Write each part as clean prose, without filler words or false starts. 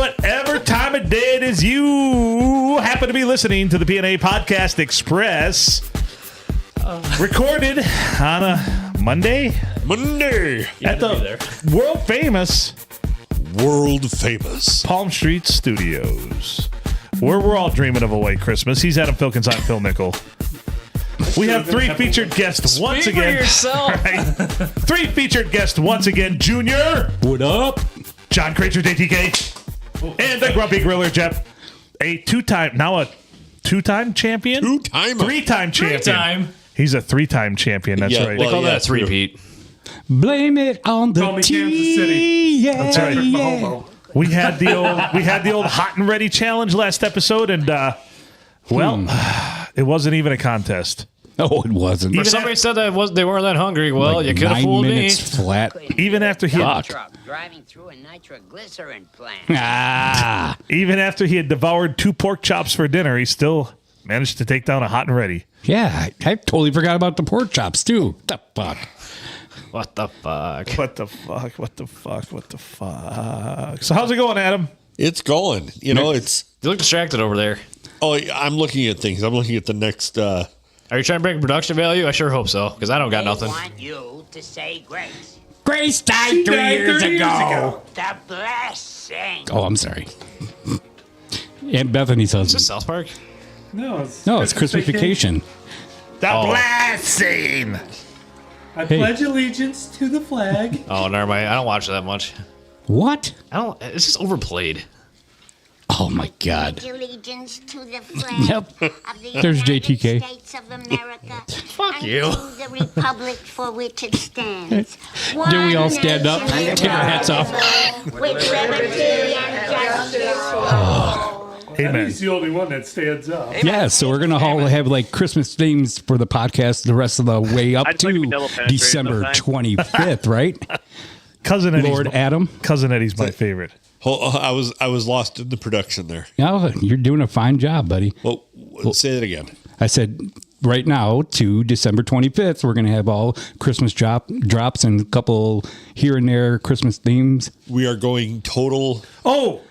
whatever time of day it is you happen to be listening to the P&A Podcast Express. Recorded on a Monday at the world famous Palm Street Studios, where we're all dreaming of a white Christmas. He's Adam Filkins, I'm Phil Nickel. We have three featured guests once again. Right? Three featured guests once again. Junior. What up? John Crater, JTK. And the Grumpy Griller, Jeff. A two-time champion? Two-timer. Three-time champion. Three-time. He's a three-time champion. That's right. They call that a three-peat. Blame it on the Kansas City. Yeah, That's right. yeah. We had the old hot and ready challenge last episode, and it wasn't even a contest. No, it wasn't. But somebody said that they weren't that hungry. Well, like you could have fooled 9 me. minutes flat. Even after he driving through a nitroglycerin plant. even after he had devoured 2 pork chops for dinner, he still managed to take down a hot and ready. Yeah, I totally forgot about the pork chops too. The fuck. What the fuck? What the fuck? What the fuck? What the fuck? So how's it going, Adam? It's going. You know, it's... You look distracted over there. Oh, I'm looking at things. I'm looking at the next... Are you trying to bring production value? I sure hope so, because I don't got nothing. I want you to say grace. Grace died 3 years ago. The blessing. Oh, I'm sorry. Aunt Bethany's Is this husband. South Park? No, No, it's Christmas Vacation. The blessing. I pledge allegiance to the flag. Oh, never mind. I don't watch that much. What? It's just overplayed. Oh my God. Pledge allegiance to the flag Yep. of the There's United JTK. States of America. Fuck and you. to the republic for which it stands. Then we all stand up, One take our hats off. nation, with liberty and justice. Amen. He's the only one that stands up. Yeah, so we're going to all have like Christmas themes for the podcast the rest of the way up to December 25th, right? Cousin Eddie's Lord Adam. Cousin Eddie's my favorite. I was lost in the production there. Oh, you're doing a fine job, buddy. Well, say that again. I said right now to December 25th, we're going to have all Christmas drops and a couple here and there Christmas themes. We are going total... Oh,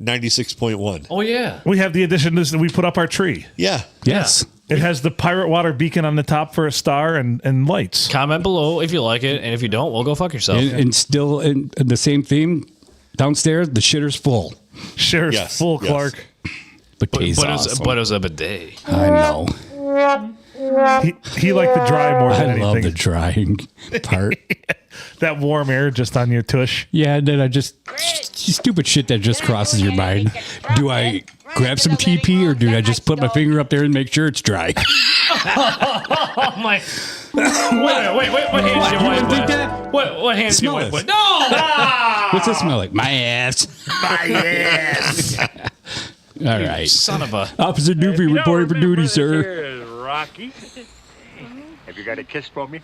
96.1. Oh, yeah. we have the addition that we put up our tree. Yeah. Yes. It has the pirate water beacon on the top for a star and lights. Comment below if you like it, and if you don't, well, go fuck yourself. And still in the same theme, downstairs, the shitter's full. Shares Yes, full, yes. Clark. But tastes But awesome. it was a bidet. I know. He liked the dry more than I anything. love the drying part. That warm air just on your tush. Yeah, and then I just stupid shit that just crosses your mind. Do I grab some TP or do I just put my finger up there and make sure it's dry? Oh, my. Wait. What hands do you wipe think with? that? What hands do you Smell wipe this. with? No! What's it smell like? My ass. My ass. All right. Son of a. Officer Doofy reporting for duty, sir. Here's Rocky. Have you got a kiss for me?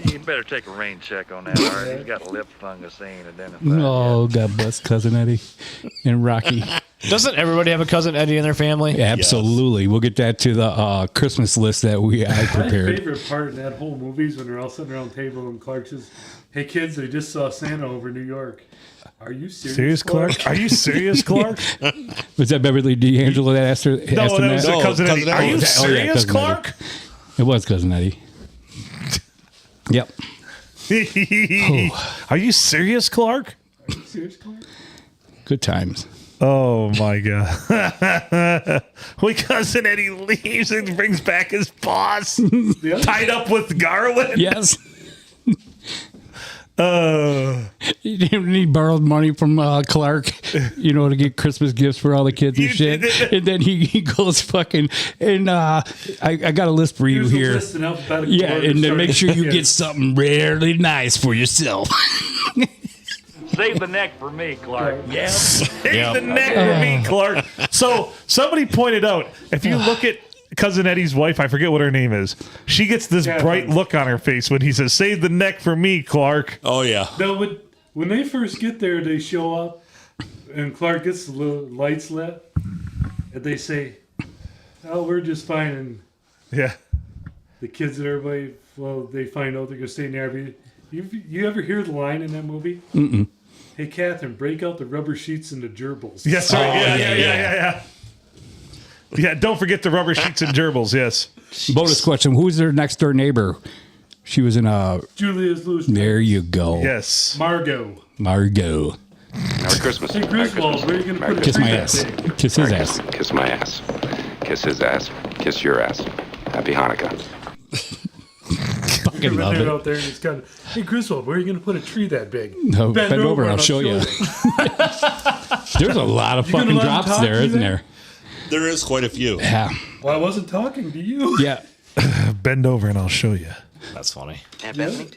You better take a rain check on that. All right, he's got lip fungus ain't identified. Oh, God bless Cousin Eddie and Rocky. Doesn't everybody have a cousin Eddie in their family? Absolutely. We'll get that to the Christmas list that I My prepared. favorite part of that whole movie is when they're all sitting around the table and Clark says, "Hey kids, I just saw Santa over New York. Are you serious, Clark? Are you serious, Clark? Was that Beverly D'Angelo that asked him No, that was that? Cousin Eddie. Cousin Are Eddie. you Oh, yeah, serious, Cousin Clark? It was Cousin Eddie. Yep. Are you serious, Clark? Are you serious, Clark?" Good times. Oh my God. When Cousin Eddie leaves and brings back his boss tied up with garland. Yes. He borrowed money from Clark, to get Christmas gifts for all the kids and shit. And then he goes fucking, and I got a list for you Here's the here. list in alphabetical Yeah, order, and then make sure you starting get with something really nice for yourself. Save the neck for me, Clark. Take the neck for me, Clark. So somebody pointed out, if you look at Cousin Eddie's wife, I forget what her name is, she gets this bright look on her face when he says, "Save the neck for me, Clark." Oh, yeah. No, when they first get there, they show up, and Clark gets the little lights lit, and they say, "Oh, we're just fine." And Yeah. the kids and everybody, well, they find out they're gonna stay in the RV. You ever hear the line in that movie? Mm-mm. Hey, Catherine, break out the rubber sheets and the gerbils. Yes, sir. Yeah. Yeah, don't forget the rubber sheets and gerbils. Yes. Bonus question: who's their next door neighbor? She was in a. Julia's Lewis. There you go. Yes. Margot. Merry Christmas. Hey, Griswold, where are you going to put a Kiss tree my that ass. big? Kiss his ass. Kiss my ass. Kiss his ass. Kiss your ass. Happy Hanukkah. Fucking You're love running it. out there and it's kind of, hey, Griswold, where are you going to put a tree that big? No, bend over and I'll show you. There's a lot of You gonna fucking let him drops talk there, to you isn't then? there? There is quite a few. Yeah. Well, I wasn't talking to you. Yeah. Bend over and I'll show you. That's funny. Aunt Bethany?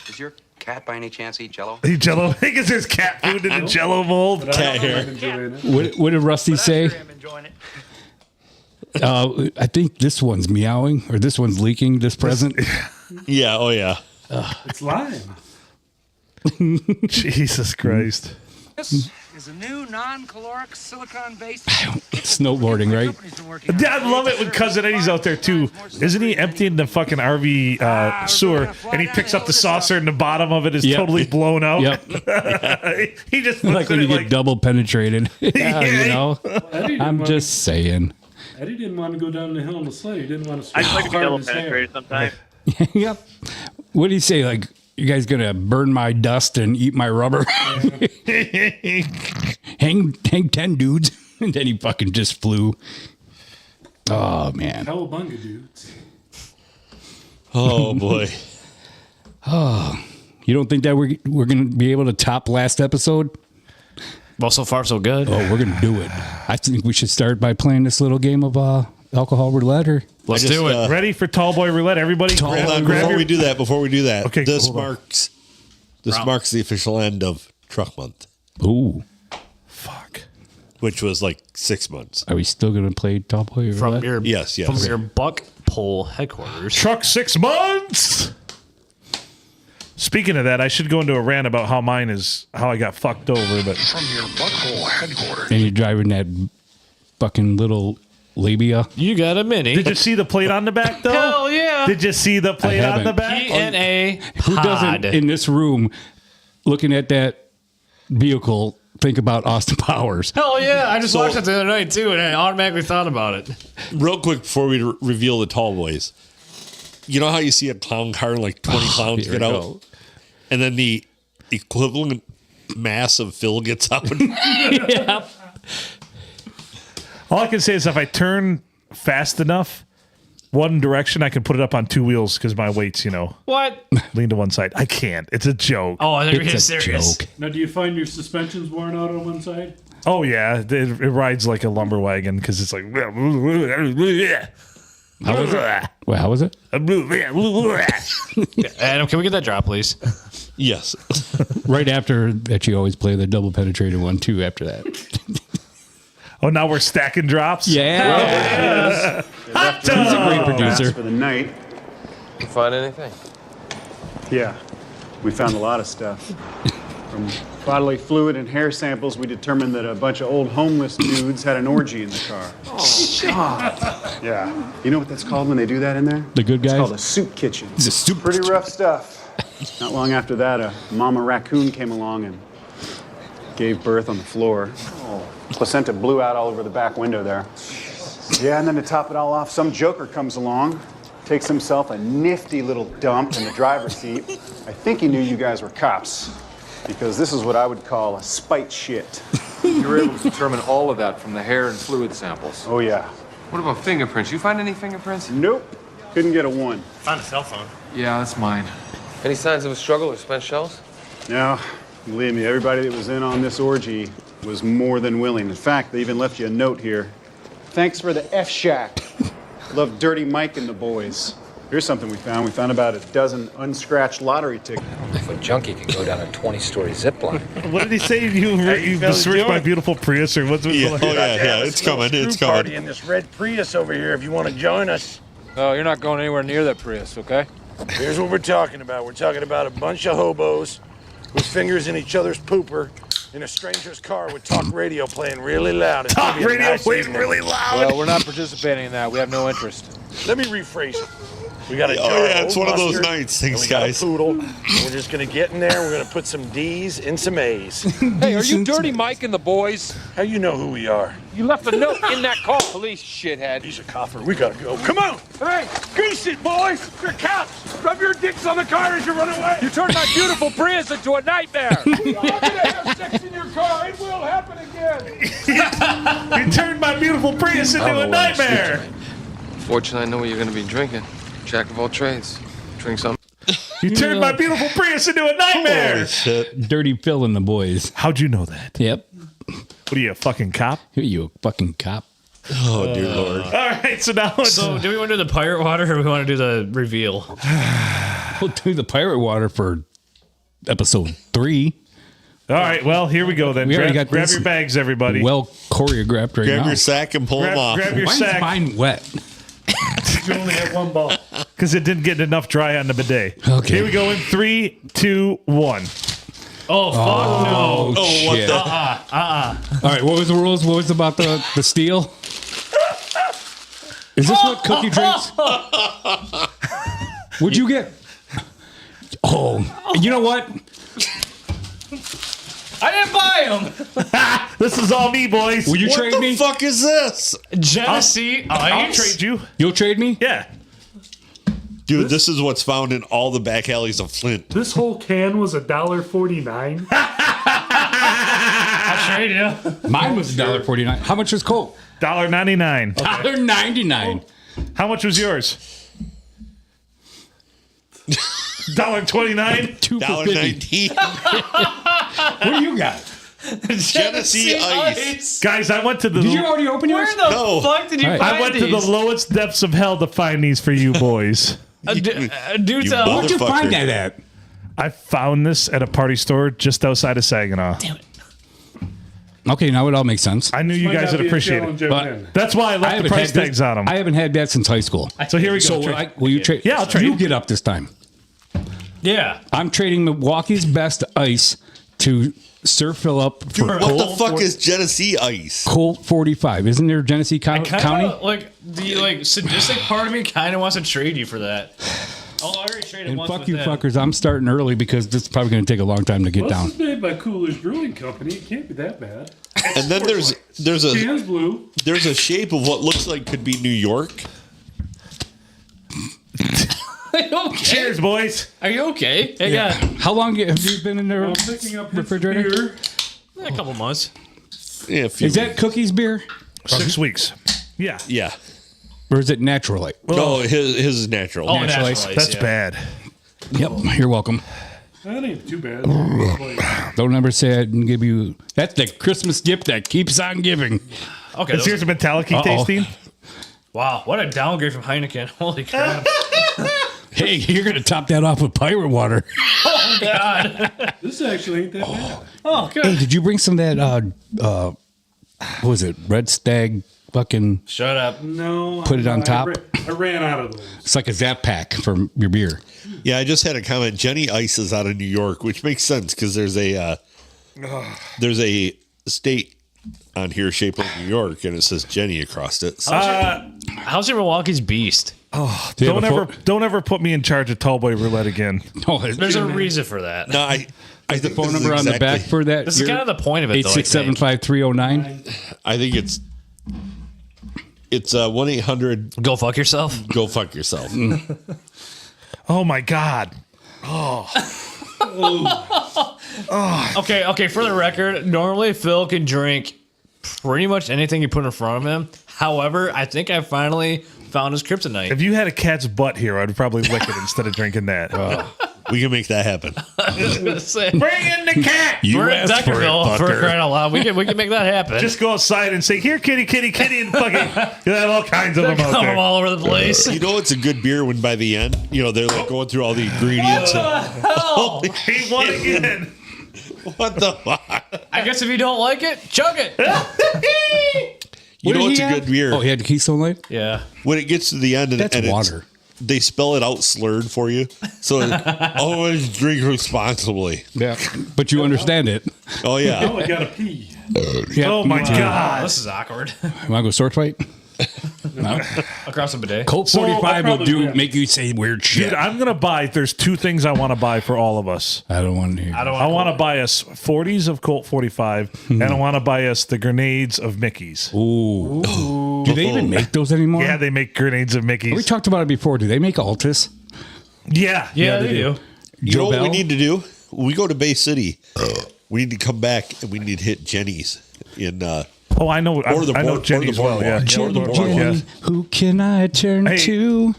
Does your cat by any chance eat Jello? Hey, Jello. I guess there's cat food in the Jello mold. Cat hair. I'm enjoying it. What did Rusty say? I'm enjoying it. I think this one's meowing or this one's leaking this present. Yeah, oh yeah. It's lime. Jesus Christ. This is a new non-caloric silicon-based Snowboarding, right? Yeah, I love it when Cousin Eddie's out there too. Isn't he emptying the fucking RV sewer and he picks up the saucer and the bottom of it is Yep. totally blown out? Yep. He just Like when you get double penetrated. Yeah, you know? Eddie didn't I'm want just saying. Eddie didn't want to go down the hill on the sled. He didn't want to I switch like to be part of double his hair. penetrated sometimes. Yep. What do you say? Like, you guys gonna burn my dust and eat my rubber? hang 10 dudes. And then he fucking just flew. Oh, man. Cowabunga dudes. Oh boy. You don't think that we're going to be able to top last episode? Well, so far so good. Oh, we're going to do it. I think we should start by playing this little game of alcohol roulette. Or Let's do it. Ready for Tall Boy Roulette? Everybody, Hold on, grab before your- we do that, Okay, this hold on. marks the official end of Truck Month, Ooh. Fuck. which was like 6 months. Are we still going to play Tall Boy Roulette? From your Yes. from your buck pole headquarters. Truck 6 months. Speaking of that, I should go into a rant about how I got fucked over, but From your butthole headquarters. And you're driving that fucking little labia. You got a mini. did you see the plate on the back though? Hell yeah. Did you see the plate on haven't. the back? P&A Who doesn't in this room looking at that vehicle think about Austin Powers? Hell yeah. I just watched it the other night too, and I automatically thought about it. Real quick before we reveal the tall boys, you know how you see a clown car and like 20 clowns Here get we out, go. and then the equivalent mass of Phil gets out. Yeah. All I can say is if I turn fast enough, one direction, I can put it up on 2 wheels because my weight's, What? lean to one side. I can't. It's a joke. Oh, I think you're It's a serious. joke. Now, do you find your suspensions worn out on one side? Oh, yeah. It rides like a lumber wagon because it's like. How was it? Well, how was it? Adam, can we get that drop, please? Yes. Right after that, you always play the double penetrated one too. After that, Oh, now we're stacking drops? yeah, Hot he's a tub! great producer. For the night. You find anything? Yeah, we found a lot of stuff. From bodily fluid and hair samples, we determined that a bunch of old homeless dudes had an orgy in the car. Oh, God. Yeah. You know what that's called when they do that in there? The good It's guys. called a soup kitchen. It's a soup Pretty kitchen. rough stuff. Not long after that, a mama raccoon came along and gave birth on the floor. Placenta blew out all over the back window there. Yeah, and then to top it all off, some joker comes along, takes himself a nifty little dump in the driver's seat. I think he knew you guys were cops, because this is what I would call a spite shit. You were able to determine all of that from the hair and fluid samples. Oh, yeah. What about fingerprints? You find any fingerprints? Nope. Couldn't get a one. Found a cell phone. Yeah, that's mine. Any signs of a struggle or spent shells? Now, believe me, everybody that was in on this orgy was more than willing. In fact, they even left you a note here. Thanks for the F-Shack. Love Dirty Mike and the boys. Here's something we found. We found about a dozen unscratched lottery tickets. If a junkie can go down a 20-story zip line. What did he say? You besmirched my beautiful Prius or what's Yeah. Oh, yeah. It's coming. It's coming. in this red Prius over here if you want to join us. No, you're not going anywhere near that Prius, okay? Here's what we're talking about. We're talking about a bunch of hobos with fingers in each other's pooper in a stranger's car with talk radio playing really loud. It's Talk gonna be a radio nice playing evening. really loud. Well, we're not participating in that. We have no interest. Let me rephrase it. We got a jar it's one of those mustard, nights. Thanks, and we got guys. a poodle. We're just gonna get in there. We're gonna put some D's and some A's. Hey, are you Dirty Mike and the boys? How you know who we are? You left a note in that call. Police shithead. He's a copper. We gotta go. Come on. Hey, goose it, boys. They're cops. Rub your dicks on the car as you run away. You turned my beautiful Prius into a nightmare. We are gonna have sex in your car. It will happen again. You turned my beautiful Prius into a nightmare. Fortunately, I know what you're going to be drinking. Jack of all trades. Drink some. You turned my beautiful Prius into a nightmare. Holy shit. Dirty Phil and the boys. How'd you know that? Yep. What are you, a fucking cop? You a fucking cop. Oh, dear Lord. All right, so now it's... So, do we want to do the pirate water or do we want to do the reveal? We'll do the pirate water for episode 3. All right, well, here we go then. We already got grab this your bags, everybody. well choreographed right now. Grab your sack and pull them off. Grab your Mine's sack. fine wet. You only have one ball. Because it didn't get enough dry on the bidet. Okay. Here we go in 3, 2, 1. Oh, fuck no. Oh, what shit. the? All right, what was the rules? What was about the steel? Is this what Cookie drinks? What'd you get? Oh, you know what? I didn't buy them. This is all me, boys. Will you What trade the me? fuck is this? Genesee I'll Ice. trade you. You'll trade me? Yeah. Dude, this is what's found in all the back alleys of Flint. This whole can was $1.49. I'll trade you. Mine was $1.49. How much was Coke? $1.99. $1.99. How much was yours? $1.29. 2 for 50. $1.19. What do you got? Genesee Ice. Guys, I went to the... Did you already open yours? Where the No. fuck did you All right. find I went to these? the lowest depths of hell to find these for you boys. Do You tell. Where'd you Motherfucker. find that at? I found this at a party store just outside of Saginaw. Damn it. Okay, now it all makes sense. I knew you Might guys not would be a appreciate challenge it. every But- day. That's why I left the haven't price had this- tags on them. I haven't had that since high school. So here we go. So will you trade? Yeah, I'll trade. You get up this time. Yeah. I'm trading Milwaukee's best ice to Sir Philip for Dude, what the Colt fuck is Genesee Ice? Colt 45. Isn't there Genesee County? Like the sadistic part of me kind of wants to trade you for that. Oh, I already traded And once fuck with you them. fuckers. I'm starting early because this is probably going to take a long time to get Well, down. this is made by Coolidge Brewing Company. It can't be that bad. And then there's Can's blue. a shape of what looks like could be New York. Are you okay? Cheers, boys. Are you okay? Hey, yeah. How long have you been in there? I'm picking up his Refrigerator? beer. A couple months. Yeah, a few Is that weeks. Cookie's beer? 6 weeks. Yeah. Yeah. Or is it Natural Light? No, his is natural. Oh, Natural natural ice. ice, That's yeah. bad. Yep. You're welcome. That ain't too bad. Don't ever say I didn't give you. That's the Christmas gift that keeps on giving. Okay. Is those- yours a metallic-y Uh-oh. tasting? Wow, what a downgrade from Heineken. Holy crap. Hey, you're going to top that off with pirate water. Oh, God. This actually ain't that bad. Oh, good. Hey, did you bring some of that, what was it? Red Stag fucking, Shut up. No. Put it on top? I ran out of those. it's like a Zap Pack for your beer. Yeah, I just had a comment. Jenny Ice is out of New York, which makes sense because there's a state on here shaped like New York, and it says Jenny across it. So How's your Milwaukee's Beast? Don't ever put me in charge of Tallboy Roulette again. No, There's a reason for that. no, I the think phone this is number on the back exactly- for that. This is kind of the point of it, though. I think. 867-5309. I think it's 1-800 Go fuck yourself. go fuck yourself. Oh, my God. Okay, for the record, normally Phil can drink pretty much anything you put in front of him. However, I think I finally found his kryptonite. If you had a cat's butt here, I'd probably lick it instead of drinking that. We can make that happen. Bring in the cat! We're at Deckerville for crying out loud. We can make that happen. Just go outside and say, here, kitty, kitty, kitty, and fucking you have all kinds of them out Come there. all over the place. You know, it's a good beer when by the end, they're like going through all the ingredients. Hell. He won again. What the fuck? I guess if you don't like it, chug it. You know, it's a good beer. Oh, he had Keystone Light? Yeah. When it gets to the end, That's and water. They spell it out slurred for you. So always drink responsibly. Yeah. But you understand it. Oh, yeah. Oh, I gotta pee. Yeah. Oh, my God. This is awkward. You want to go sword fight? No. Across a bidet. Colt So, 45 will probably- make you say weird shit. Dude, I'm gonna buy. There's two things I want to buy for all of us. I don't want to hear. I want to buy us 40s of Colt 45, and I want to buy us the grenades of Mickey's. Ooh. Do they even make those anymore? Yeah, they make grenades of Mickey's. We talked about it before. Do they make Altus? Yeah, they do. You know what we Bell? need to do? When we go to Bay City, we need to come back and we need to hit Jenny's in. Oh, I know. Or the I know board- Jenny or as the well. Yeah, boardwalk. yeah, or the boardwalk, Jenny, yeah. who can I turn Hey. to?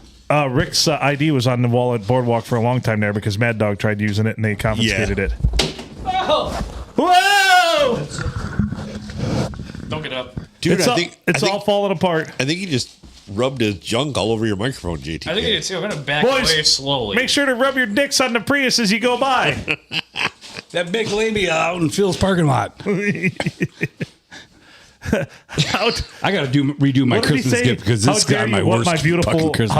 Rick's ID was on the wall at Boardwalk for a long time there because Mad Dog tried using it and they confiscated it. Whoa! Don't get up. Dude, It's I all- think it's I think, all falling apart. I think he just rubbed his junk all over your microphone, JT. I think it's too. I'm gonna back Boys, away slowly. Make sure to rub your dicks on the Prius as you go by. That big lady out in Phil's parking lot. I got to redo my What did he Christmas say? gift because How this dare got my you what worst my beautiful, fucking Christmas.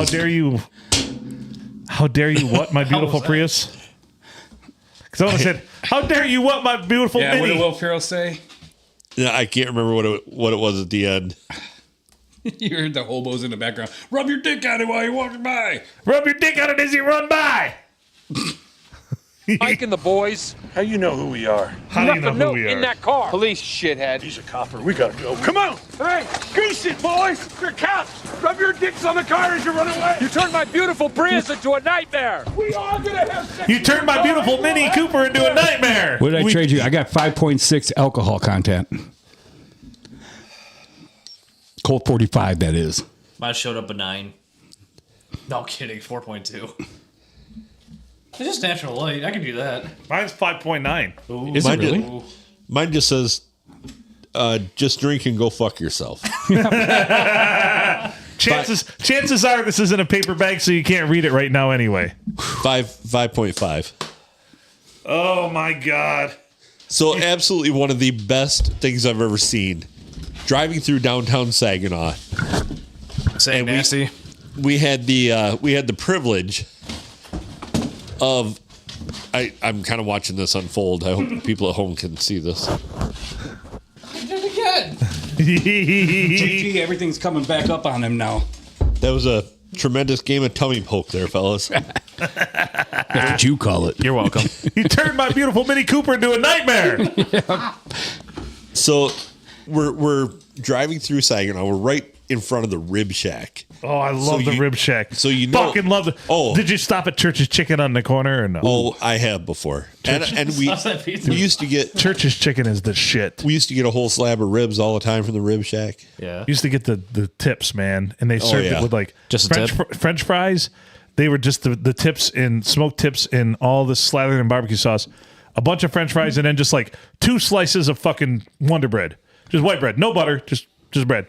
How dare you what my beautiful Prius? Because I said, how dare you what my beautiful Yeah, what Mini? did Will Ferrell say? Yeah, I can't remember what it was at the end. You heard the hobos in the background. Rub your dick on it while you're walking by. Rub your dick on it as you run by. Mike and the boys, how you know who we are? How do you know Left a who note we in are? that car. Police shithead. He's a copper. We gotta go. Come on. Hey, goose it, boys. Your cops. Rub your dicks on the car as you run away. You turned my beautiful Prius into a nightmare. We are gonna have sex. You turned my beautiful Mini Cooper into a nightmare. What did I trade you? I got 5.6 alcohol content. Colt 45, that is. Mine showed up a 9. No kidding, 4.2. It's just natural light. I can do that. Mine's 5.9. Is it Mine really? did- Mine just says, just drink and go fuck yourself. Chances are this isn't a paper bag, so you can't read it right now anyway. 5.5. Oh my god. So absolutely one of the best things I've ever seen. Driving through downtown Saginaw. Saying nasty. We had the privilege of I'm kind of watching this unfold. I hope people at home can see this. You did it again. GG, everything's coming back up on him now. That was a tremendous game of tummy poke there, fellas. That's what you call it. You're welcome. You turned my beautiful Mini Cooper into a nightmare. So we're driving through Saginaw. We're right in front of the Rib Shack. Oh, I love the Rib Shack. So you know, fucking love it. Oh, did you stop at Church's Chicken on the corner or no? Oh, I have before. And we used to get Church's Chicken is the shit. We used to get a whole slab of ribs all the time from the Rib Shack. Yeah, used to get the tips, man, and they served it with like just French fries. They were just the tips in smoked tips in all this slathered in barbecue sauce, a bunch of French fries, and then just like 2 slices of fucking Wonder Bread, just white bread, no butter, just bread.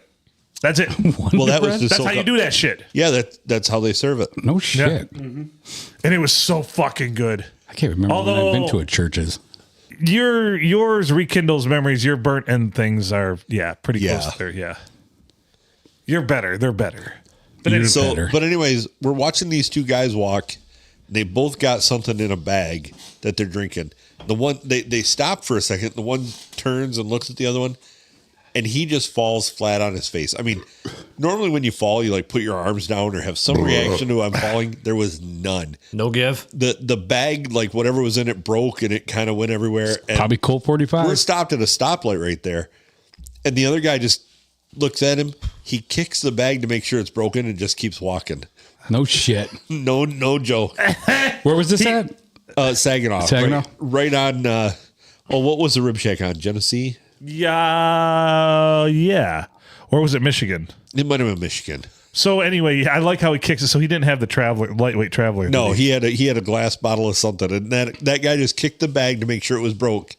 That's it. Well, that was just that's how you do that shit. Yeah, that's how they serve it. No shit. Yeah. Mm-hmm. And it was so fucking good. I can't remember when I've been to a Church's. Yours rekindles memories. Your burnt end things are pretty close to there. Yeah, you're better. They're better. But anyways, we're watching these two guys walk. They both got something in a bag that they're drinking. The one they stop for a second. The one turns and looks at the other one, and he just falls flat on his face. I mean, normally when you fall, you like put your arms down or have some reaction to I'm falling. There was none. No give. The bag, like whatever was in it, broke and it kind of went everywhere. And probably Colt 45. We're stopped at a stoplight right there, and the other guy just looks at him. He kicks the bag to make sure it's broken and just keeps walking. No shit. No joke. Where was this at? Saginaw. Saginaw? Right on. What was the Rib Shack on? Genesee? Yeah. Or was it Michigan? It might have been Michigan. So anyway, I like how he kicks it. So he didn't have the lightweight traveler. No, he had a glass bottle of something, and that guy just kicked the bag to make sure it was broke,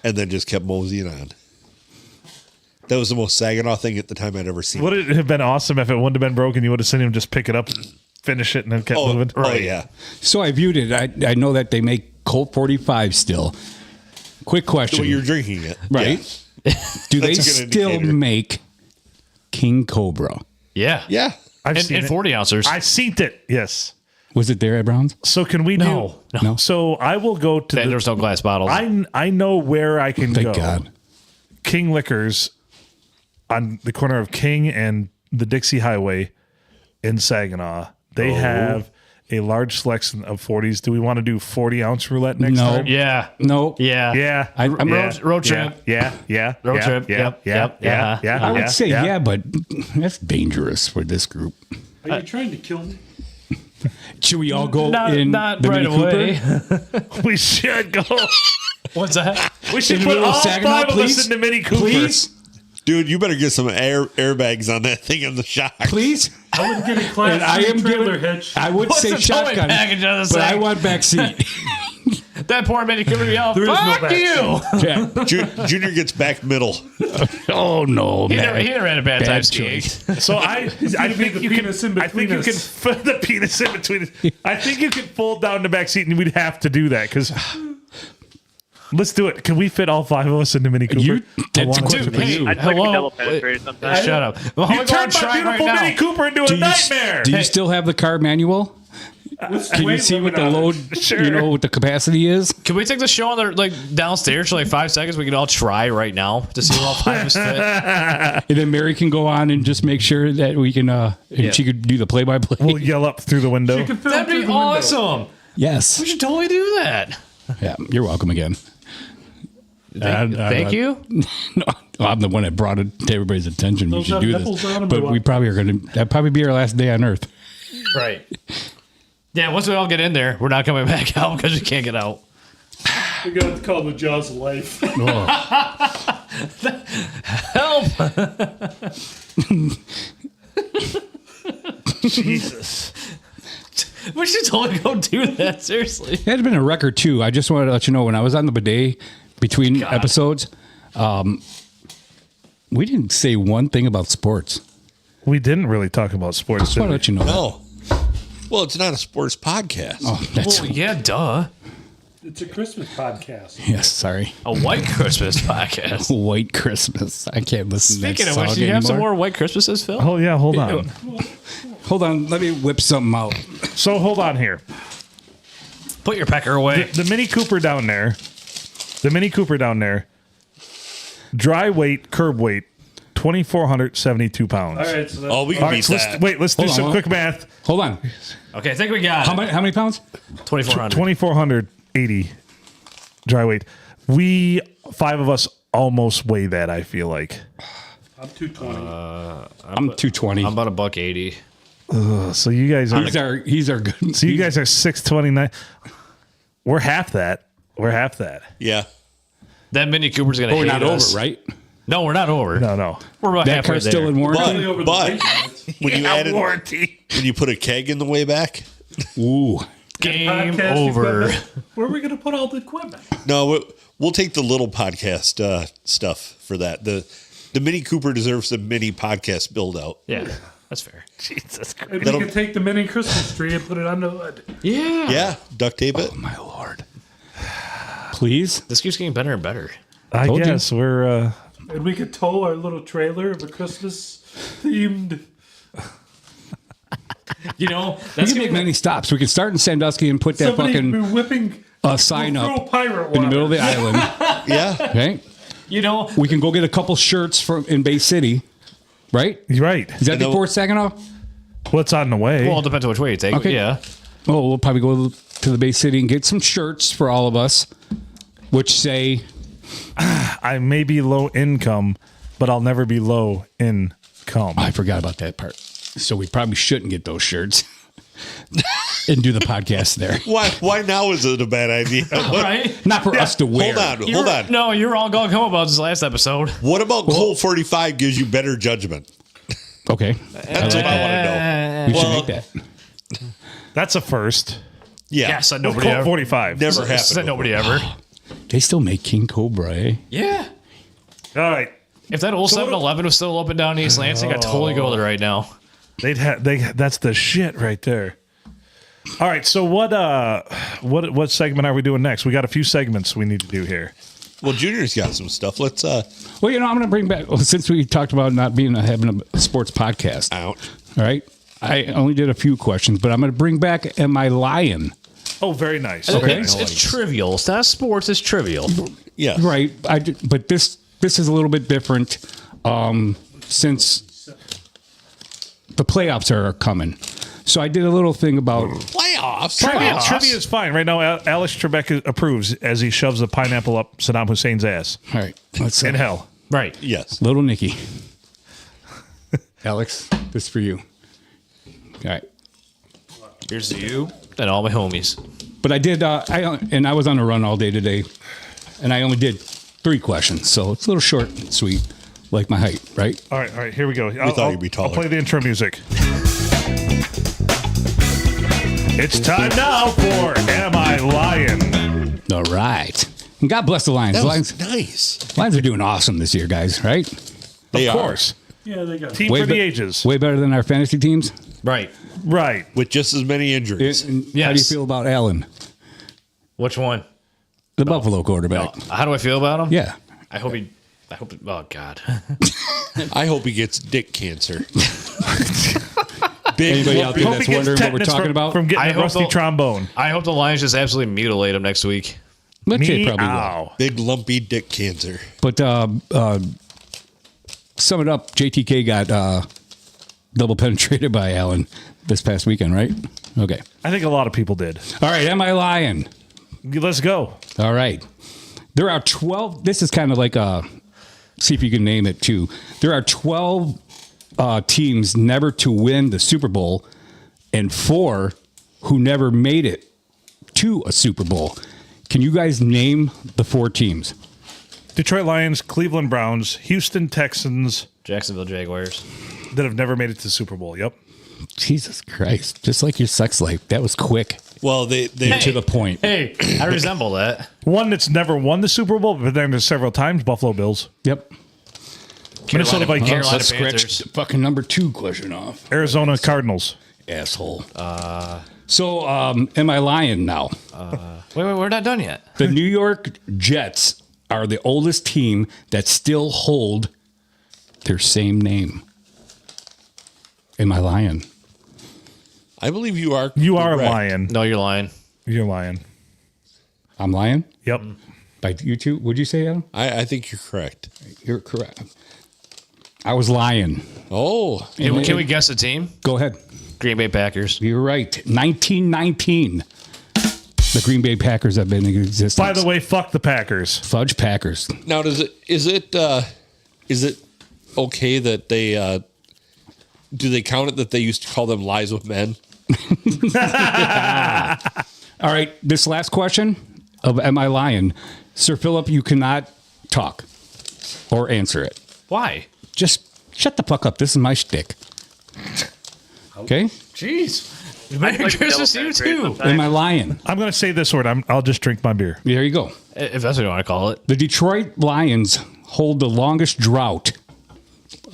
and then just kept moseying on. That was the most Saginaw thing at the time I'd ever seen. Would it have been awesome if it wouldn't have been broken? You would have seen him just pick it up, finish it, and then kept moving. Oh yeah. So I viewed it. I know that they make Colt 45 still. Quick question. Well, you're drinking it, right? Yeah. Do they That's a good still indicator. make King Cobra? Yeah. Yeah. I've And seen it. 40 ounces. I've seen it. Yes. Was it there at Brown's? So can we No. No. So I will go to. There's no glass bottles. I know where I can Thank go. God. King Liquors on the corner of King and the Dixie Highway in Saginaw. They have a large selection of 40s. Do we want to do 40-ounce roulette next time? Yeah. No. Yeah. Yeah. Road trip. Yeah. Road trip. Yep. I would say yeah, but that's dangerous for this group. Are you trying to kill me? Should we all go Not the right Mini away. Cooper? We should go. What's that? We should In the put middle of all Saginaw, 5 of please? us in the Mini Cooper. Please? Dude, you better get some airbags on that thing in the shock. Please? I would get a class And I am trailer giving, hitch. I would What's say the towing shotgun, package on the but I side? want back seat. That poor Mini Cooper yell, There is no fuck back you. Yeah. Junior gets back middle. Oh no, He man. never had a bad time skiing. So I think you can put the penis in between. I think you can fold down the back seat, and we'd have to do that because. Let's do it. Can we fit all 5 of us in the Mini Cooper? That's a I question for you. I'd like a Hello? double penetrated sometimes. Shut up. Well, You turned my beautiful Mini Cooper into a nightmare. Do you still have the car manual? Can you see what the load, what the capacity is? Can we take the show on the downstairs for 5 seconds? We can all try right now to see what all 5 of us fit. And then Mary can go on and just make sure that we can, and she could do the play-by-play. We'll yell up through the window. That'd be awesome. Yes. We should totally do that. Yeah, you're welcome again. Thank you. No, I'm the one that brought it to everybody's attention. We Those should have do nipples on 'em this. or But what? we probably are going to, that'd probably be our last day on Earth. Right. Yeah, once we all get in there, we're not coming back out because we can't get out. We're going to call the Jaws of Life. Help! Jesus. We should totally go do that, seriously. It had been a record, too. I just wanted to let you know, when I was on the bidet between episodes, we didn't say one thing about sports. We didn't really talk about sports. Just want to let you know. No. Well, it's not a sports podcast. Oh, that's Well, yeah, duh. It's a Christmas podcast. yes. Sorry, A white Christmas podcast. White Christmas. I can't listen. Speaking to of that which, song do you have some anymore. more white Christmases, Phil? Oh, yeah, hold on. Hold on, let me whip something out. So hold on here. Put your pecker away. The Mini Cooper down there. Dry weight, curb weight, 2,472 pounds. All right. So that's Oh, we can All right, beat so that. let's do Hold on, some hold quick math. Hold on. Okay, I think we got How it. many pounds? 2,400. 2,480 dry weight. We 5 of us almost weigh that. I feel like. I'm 220. I'm 220. I'm about $180. So you guys are. He's our good. So you guys are 629. We're half that. Yeah. That Mini Cooper's going to We're hate not us. over, right? No, we're not over. No. We're about That halfway car's there. still in warranty. Only over the But lake lights. when you added, warranty. when you put a keg in the way back, Ooh. Game Podcast over. equipment. Where are we going to put all the equipment? no, we'll take the little podcast stuff for that. The Mini Cooper deserves a mini podcast build out. Yeah, that's fair. Jesus Christ. And we That'll- can take the mini Christmas tree and put it on the hood. Yeah. Yeah, duct tape it. Oh, my Lord. Please. This keeps getting better and better. I Told you. guess we're. And we could tow our little trailer of a Christmas themed. You know, We that's can make many stops. We can start in Sandusky and put that Somebody fucking be whipping sign throw up pirate water. in the middle of the island. Yeah. Okay. you know, We can go get a couple shirts from in Bay City. Right? You're right. Is that And before Saginaw? What's on the way? well, it depends on which way you take. Okay. Yeah. Oh, we'll probably go to the Bay City and get some shirts for all of us, which say, I may be low income, but I'll never be low income. I forgot about that part. So we probably shouldn't get those shirts and do the podcast there. Why now is it a bad idea? Right? Not for us to wear. Hold on. No, you were all going home about this last episode. What about Colt 45 gives you better judgment? Okay. That's what I want to know. We Well, should make that. That's a first. Yeah. Yeah, said Colt nobody ever. 45. Never happened. Said nobody ever. They still make King Cobra, eh? Yeah. All right. If that old 7-Eleven was still open down in East Lansing, I'd totally go there right now. That's the shit right there. All right. So what segment are we doing next? We got a few segments we need to do here. Well, Junior's got some stuff. Let's Well, I'm going to bring back, since we talked about not having a sports podcast. out. All right. I only did a few questions, but I'm going to bring back Am I Lying? Oh, very nice. Okay. It's trivial. It's not sports. It's trivial. Yeah. Right. But this is a little bit different since the playoffs are coming. So I did a little thing about Playoffs. Trivia is fine. Right now, Alex Trebek approves as he shoves a pineapple up Saddam Hussein's ass. All right. Let's in hell. Right. Yes. Little Nicky. Alex, this is for you. All right. Here's to you and all my homies. But I did, I was on a run all day today, and I only did 3 questions. So it's a little short and sweet, like my height, right? All right, here we go. We thought you'd be taller. I'll play the intro music. It's time now for Am I Lying? All right. And God bless the Lions. That was nice. Lions are doing awesome this year, guys, right? They Of are. course. Yeah, they got Team for the ages. Way better than our fantasy teams. Right. Right. With just as many injuries. How do you feel about Allen, Which one? the Buffalo quarterback? How do I feel about him? Yeah. I hope. Oh God. I hope he gets dick cancer. Big Anybody out there Hope that's he gets wondering what we're tetanus talking about? From getting I a hope rusty they'll- trombone. I hope the Lions just absolutely mutilate him next week. Let's say probably will. Meow. Big lumpy dick cancer. But sum it up, JTK got double penetrated by Allen this past weekend, right? Okay. I think a lot of people did. All right. Am I lying? Let's go. All right. There are 12. This is kind of like see if you can name it too. There are 12 teams never to win the Super Bowl and 4 who never made it to a Super Bowl. Can you guys name the 4 teams? Detroit Lions, Cleveland Browns, Houston Texans, Jacksonville Jaguars. that have never made it to the Super Bowl. Yep. Jesus Christ. Just like your sex life. That was quick. Well, they To the point. Hey, I resemble that. One that's never won the Super Bowl, but then there's several times, Buffalo Bills. Yep. Minnesota Vikings. Carolina Let's scratch Panthers. the fucking number 2 question off. Arizona Cardinals. Asshole. So, am I lying now? Wait, we're not done yet. The New York Jets are the oldest team that still hold their same name. Am I lying? I believe you are. You are correct. lying. No, you're lying. You're lying. I'm lying? Yep. By you two? What'd you say, Adam? I think you're correct. You're correct. I was lying. Oh, Can we guess the team? Go ahead. Green Bay Packers. You're right. 1919. The Green Bay Packers have been in existence. By the way, fuck the Packers. Fudge Packers. now is it okay that they do they count it that they used to call them lies with men? All right. This last question of Am I Lying? Sir Philip, you cannot talk or answer it. Why? Just shut the fuck up. This is my shtick. Okay? Jeez. Merry Christmas to you too. Am I lying? I'm going to say this word. I'll just drink my beer. There you go. If that's what you want to call it. The Detroit Lions hold the longest drought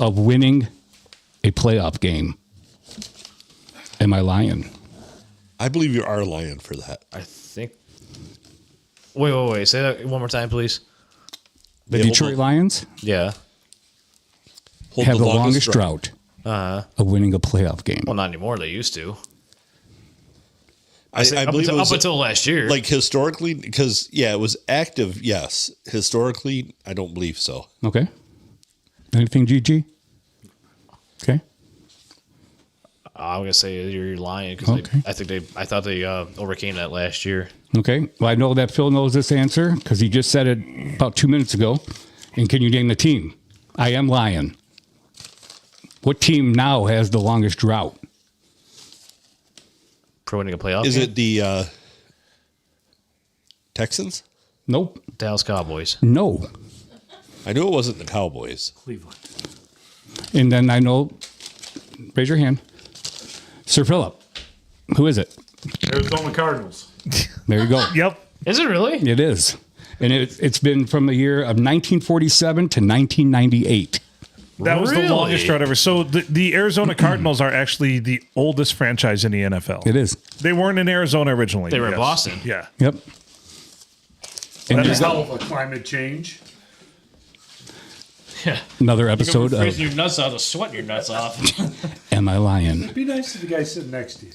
of winning a playoff game. Am I lying? I believe you are lying for that. I think. Wait. Say that one more time, please. The They hold Detroit the- Lions Yeah. Hold have the longest drought Uh-huh. of winning a playoff game. Well, not anymore. They used to. I believe up it was until last year. like historically, because it was active. Yes, historically, I don't believe so. Okay. Anything, GG? Okay. I'm gonna say you're lying because Okay. I thought they overcame that last year. Okay. Well, I know that Phil knows this answer because he just said it about 2 minutes ago. And can you name the team? I am lying. What team now has the longest drought? For winning a playoff. Is game? it the Texans? Nope. Dallas Cowboys? No. I knew it wasn't the Cowboys. Cleveland. And then I know, raise your hand. Sir Philip, who is it? Arizona Cardinals. There you go. Yep. Is it really? It is. And it's been from the year of 1947 to 1998. That was the Really? longest drought ever. So the Arizona Cardinals are actually the oldest franchise in the NFL. It is. They weren't in Arizona originally. They were in yes. Boston. Yeah. Yep. And That there's is Hell of a climate change. Yeah. another episode of Freezing your nuts out, sweating your nuts off. Am I Lying? Be nice to the guy sitting next to you.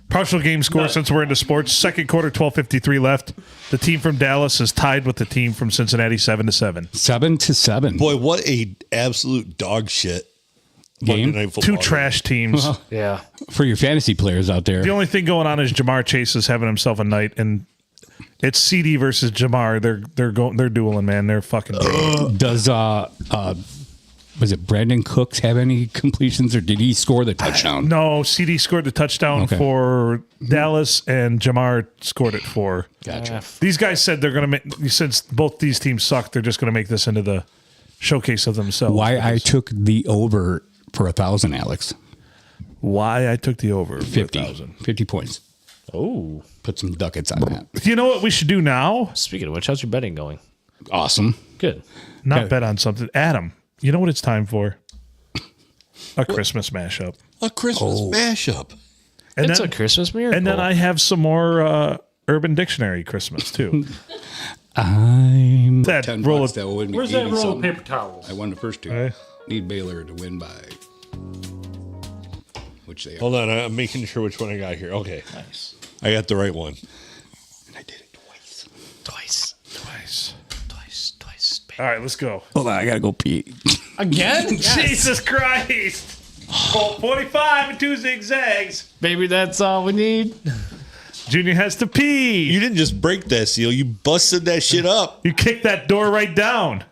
Partial game score since we're into sports. Second quarter, 12:53 left. The team from Dallas is tied with the team from Cincinnati 7-7. 7-7. Boy, what a absolute dog shit game. Monday Night Football. Two trash teams. Well, Yeah. for your fantasy players out there. The only thing going on is Jamar Chase is having himself a night, and it's CD versus Jamar. They're dueling, man. They're fucking. Does was it Brandon Cooks have any completions, or did he score the touchdown? No, CD scored the touchdown for Dallas, and Jamar scored it for. Gotcha. These guys said they're going to make, since both these teams suck, they're just going to make this into the showcase of themselves. Why I took the over for 1,000, Alex? Why I took the over for 50 points. Oh, put some ducats on that. You know what we should do now? Speaking of which, how's your betting going? Awesome. Good. Not bet on something. Adam, you know what it's time for? A Christmas mashup. A Christmas mashup. And It's then, a Christmas miracle. And then I have some more Urban Dictionary Christmas too. I'm That 10 roll bucks, of- that would be Where's that 80 roll of something. paper towels? I won the first two. Right. Need Baylor to win by, which they are. Hold on, I'm making sure which one I got here. Okay. Nice. I got the right one. And I did it twice. All right, let's go. Hold on, I gotta go pee. Again? Jesus Christ. 45 and 2 zigzags. Maybe that's all we need. Junior has to pee. You didn't just break that seal, you busted that shit up. You kicked that door right down.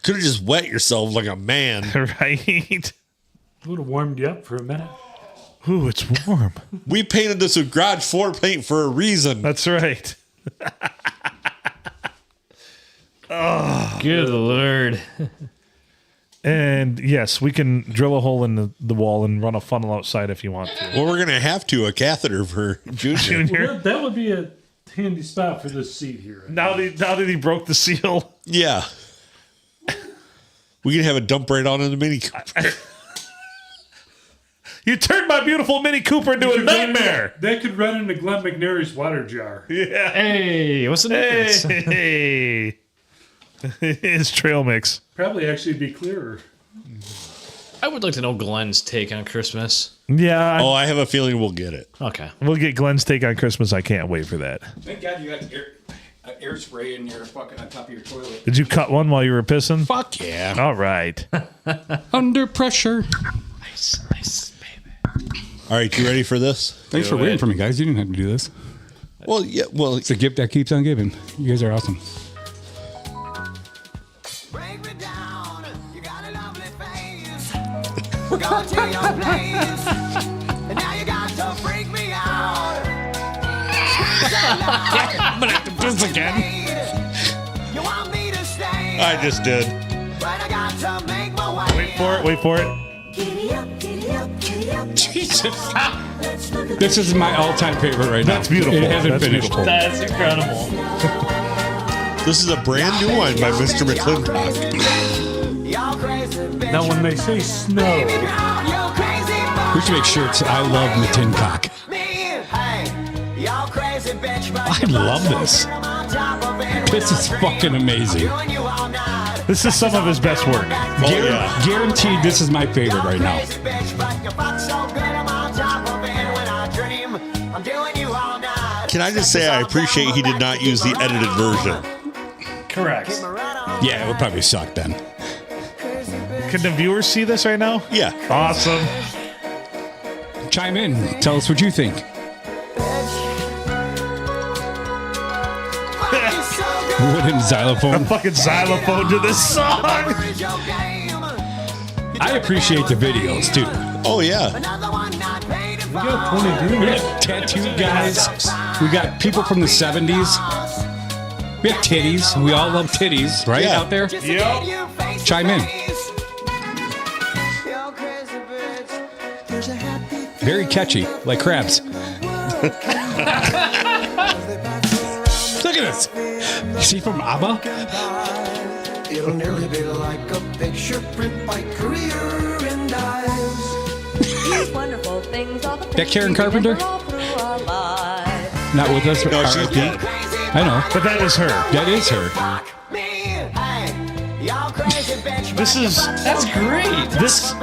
Could have just wet yourself like a man. Right? Would have warmed you up for a minute. Ooh, it's warm. We painted this with garage floor paint for a reason. That's right. Oh, good Lord. And yes, we can drill a hole in the wall and run a funnel outside if you want to. Well, we're going to have to, a catheter for Junior. Well, that would be a handy spot for this seat here. Now that he broke the seal. Yeah. We can have a dump right on in the Mini Cooper. You turned my beautiful Mini Cooper into a nightmare. That could run into Glenn McNary's water jar. Yeah. Hey, what's the difference? Hey. It's trail mix. Probably actually be clearer. I would like to know Glenn's take on Christmas. Yeah. Oh, I have a feeling we'll get it. Okay. We'll get Glenn's take on Christmas. I can't wait for that. Thank God you got air spray in your fucking on top of your toilet. Did you cut one while you were pissing? Fuck yeah. All right. Under pressure. Nice, baby. All right, you ready for this? Thanks for waiting for me, guys. You didn't have to do this. Well, yeah, well, It's a gift that keeps on giving. You guys are awesome. We're going to your place, and now you got to freak me out. I'm gonna have to do this again. You want me to stay, I just did. but I got to make my way. Wait for it. Giddy up, giddy up, giddy up. Jesus. This is my all-time favorite right now. That's beautiful. It hasn't That's finished. beautiful. That's incredible. This is a brand new one by Mr. McClintock. Y'all crazy bitch. Now, when they say snow, You crazy We should make shirts. I love Matincock. y'all crazy bitch. I love this. This is fucking amazing. This is some of his best work. Guaranteed this is my favorite right now. Can I just say I appreciate he did not use the edited version? Correct. Yeah, it would probably suck then. Can the viewers see this right now? Yeah. Awesome. Chime in. Tell us what you think. Wooden xylophone. A fucking xylophone to this song. I appreciate the videos too. Oh yeah. we got 20 We dudes. got tattooed guys. We got people from the 70s. We have titties. We all love titties, right? Yeah. Out there? Yep. Chime in. Very catchy, like crabs. Look at this. Is he from ABBA? It'll nearly be like a picture print by Career and Dives. These wonderful things all the That Karen Carpenter? all through our lives. Not with us. No, she's RIP. dead. I know. But that is her. That is her. This is That's great. this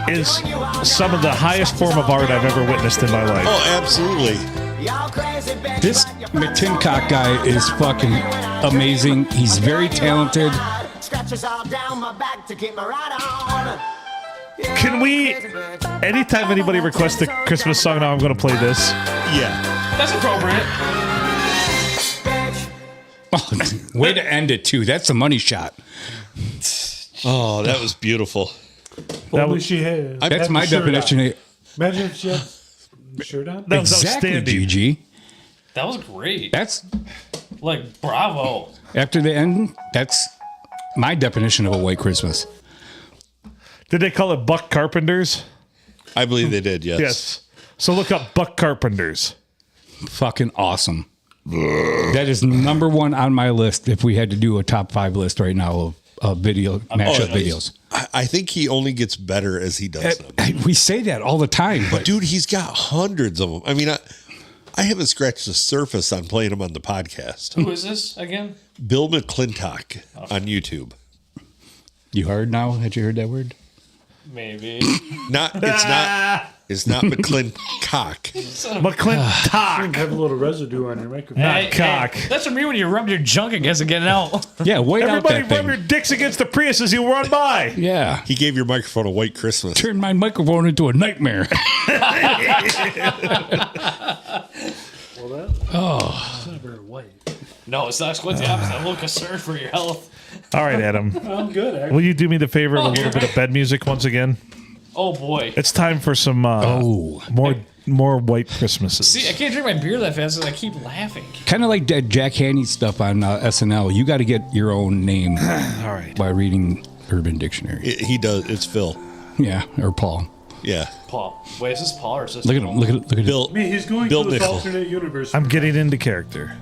is some of the highest form of art I've ever witnessed in my life. Oh, absolutely. This McTincock guy is fucking amazing. He's very talented. scratches all down my back to keep me right on. Can we, anytime anybody requests a Christmas song now, I'm going to play this. Yeah. That's appropriate. Way to end it, too. That's a money shot. Oh, that was beautiful. Only she had. That's my definition. Imagine if she had the shirt on. That was Exactly, outstanding. Gigi. That was great. That's Like, bravo. after the end. That's my definition of a white Christmas. Did they call it Buck Carpenters? I believe they did, yes. Yes. So look up Buck Carpenters. Fucking awesome. That is number one on my list. If we had to do a top 5 list right now of video matchup videos, I think he only gets better as he does them. We say that all the time, but Dude, he's got hundreds of them. I mean, I haven't scratched the surface on playing him on the podcast. Who is this again? Bill McClintock on YouTube. You heard now? Had you heard that word? Maybe. It's not McClintock. McClintock. Have a little residue on your microphone. Not cock. That's from you when you rub your junk against it getting out. Yeah, wait out Everybody that rub thing. your dicks against the Prius as you run by. Yeah. He gave your microphone a white Christmas. Turned my microphone into a nightmare. It's not very white. No, it's not. It's quite the opposite. I'm a little concerned for your health. All right, Adam. I'm good, actually. Will you do me the favor of a little bit of bed music once again? Oh, boy. It's time for some more white Christmases. See, I can't drink my beer that fast because I keep laughing. Kind of like that Jack Haney stuff on SNL. You got to get your own name All right. by reading Urban Dictionary. He does. It's Phil. Yeah, or Paul. Yeah. Paul. Wait, is this Paul or is this Look at Paul? him. Look at Bill. I mean, he's going Bill to this Nickel. alternate universe. I'm getting into character.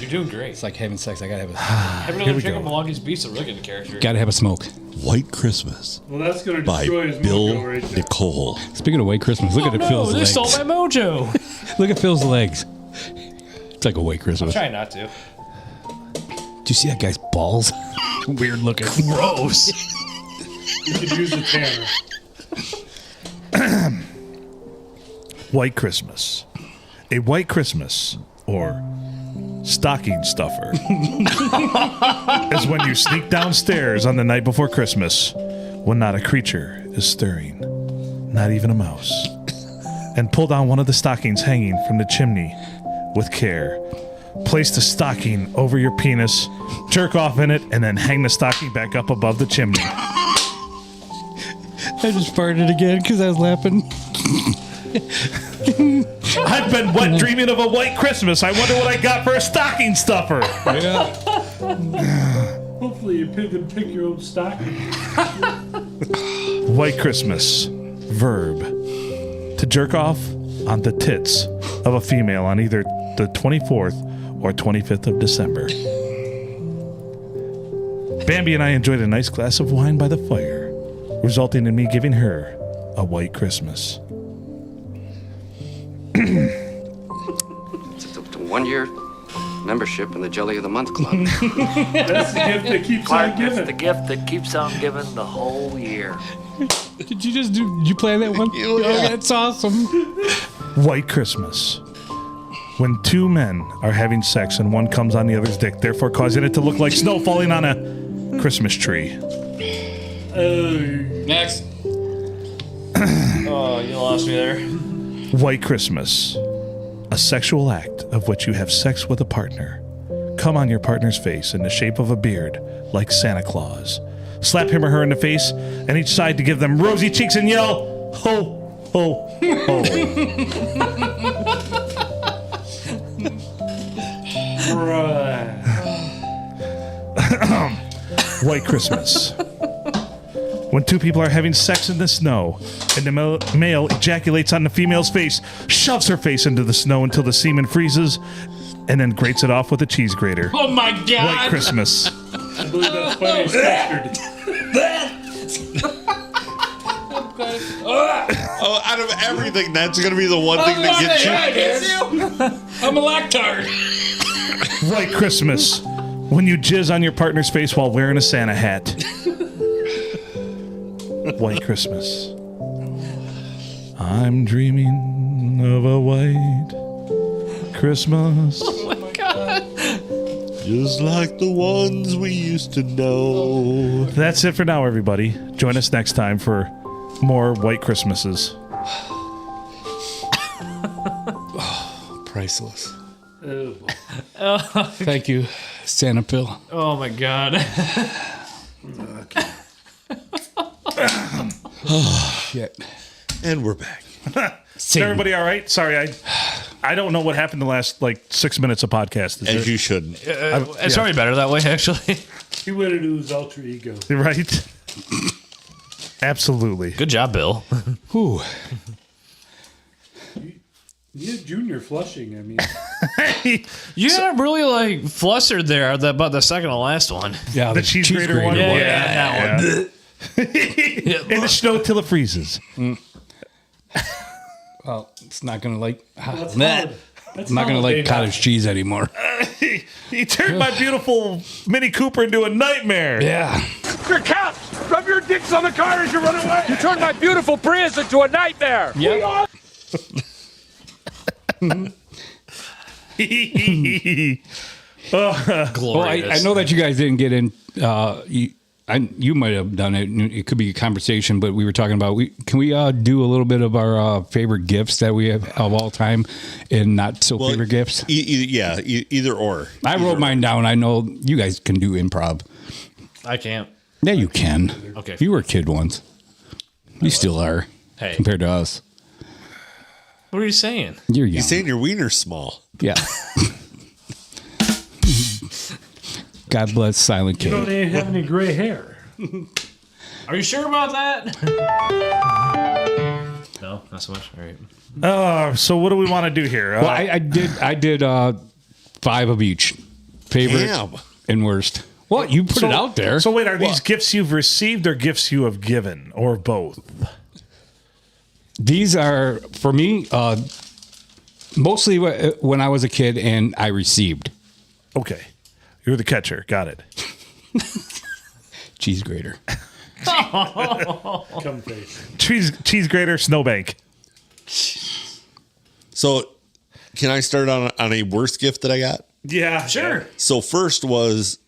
You're doing great. It's like having sex. I got to have Having Here another we drink go. of Milwaukee's Beats to really get the character. got to have a smoke. White Christmas Well, that's going to by destroy his Bill mojo right there. Nicole. Speaking of white Christmas, look at Phil's they legs. stole my mojo. Look at Phil's legs. It's like a white I'm Christmas. trying not to. Do you see that guy's balls? Weird looking. Gross. You could use a tanner. White Christmas. A white Christmas, or stocking stuffer, is when you sneak downstairs on the night before Christmas when not a creature is stirring, not even a mouse, and pull down one of the stockings hanging from the chimney with care. Place the stocking over your penis, jerk off in it, and then hang the stocking back up above the chimney. I just farted again because I was laughing. I've been wet dreaming of a white Christmas. I wonder what I got for a stocking stuffer. Yeah. Hopefully you can pick your own stocking. White Christmas. Verb. To jerk off on the tits of a female on either the 24th or 25th of December. Bambi and I enjoyed a nice glass of wine by the fire, resulting in me giving her a white Christmas. It's a 1-year membership in the Jelly of the Month Club. That's the gift that keeps Clark, on that's giving. the gift that keeps on giving the whole year. Did you play that one? Oh, that's awesome. White Christmas. When two men are having sex and one comes on the other's dick, therefore causing it to look like snow falling on a Christmas tree. Next. Oh, you lost me there. White Christmas. A sexual act of which you have sex with a partner. Come on your partner's face in the shape of a beard, like Santa Claus. Slap him or her in the face, and each side to give them rosy cheeks and yell, ho, ho, ho. White Christmas. When two people are having sex in the snow, and the male ejaculates on the female's face, shoves her face into the snow until the semen freezes, and then grates it off with a cheese grater. Oh my God! White Christmas. I believe that's Spanish custard. Oh, out of everything, that's going to be the one thing that gets you. I'm a lactard. White Christmas. When you jizz on your partner's face while wearing a Santa hat. White Christmas. I'm dreaming of a white Christmas. Oh my God. Just like the ones we used to know. That's it for now, everybody. Join us next time for more White Christmases. Priceless. Thank you, Santa Phil. Oh my God. Shit. And we're back. Is everybody all right? Sorry, I don't know what happened the last 6 minutes of podcast. As you shouldn't. It's probably better that way, actually. He went into his alter ego. Right? Absolutely. Good job, Bill. Whew. You had Junior flushing. I mean, You got really flustered there about the second to last one. Yeah, the cheese grater one. Yeah, that one. In the snow till it freezes. Well, it's not going to that's I'm not going to like cottage cheese anymore. He turned my beautiful Mini Cooper into a nightmare. Yeah. Your cops! Rub your dicks on the car as you run away! You turned my beautiful Prius into a nightmare! Yeah. Well, I know that you guys didn't get in. You might have done it. It could be a conversation, but we were talking about. Can we do a little bit of our favorite gifts that we have of all time, and not so favorite gifts? Either or. I wrote mine down. I know you guys can do improv. I can't. Yeah, you can. Okay. You were a kid once. You still are. Hey. Compared to us. What are you saying? You're young. He's saying your wiener's small. Yeah. God bless Silent K. you don't even have any gray hair. Are you sure about that? No, not so much. All right. So what do we want to do here? Well, I did 5 of each. Favorite and worst. Well, you put it out there. So wait, are these gifts you've received or gifts you have given, or both? These are, for me, mostly when I was a kid and I received. Okay. You're the catcher. Got it. Cheese grater. Come face. Cheese grater, snowbank. So, can I start on a worst gift that I got? Yeah. Sure. So first was,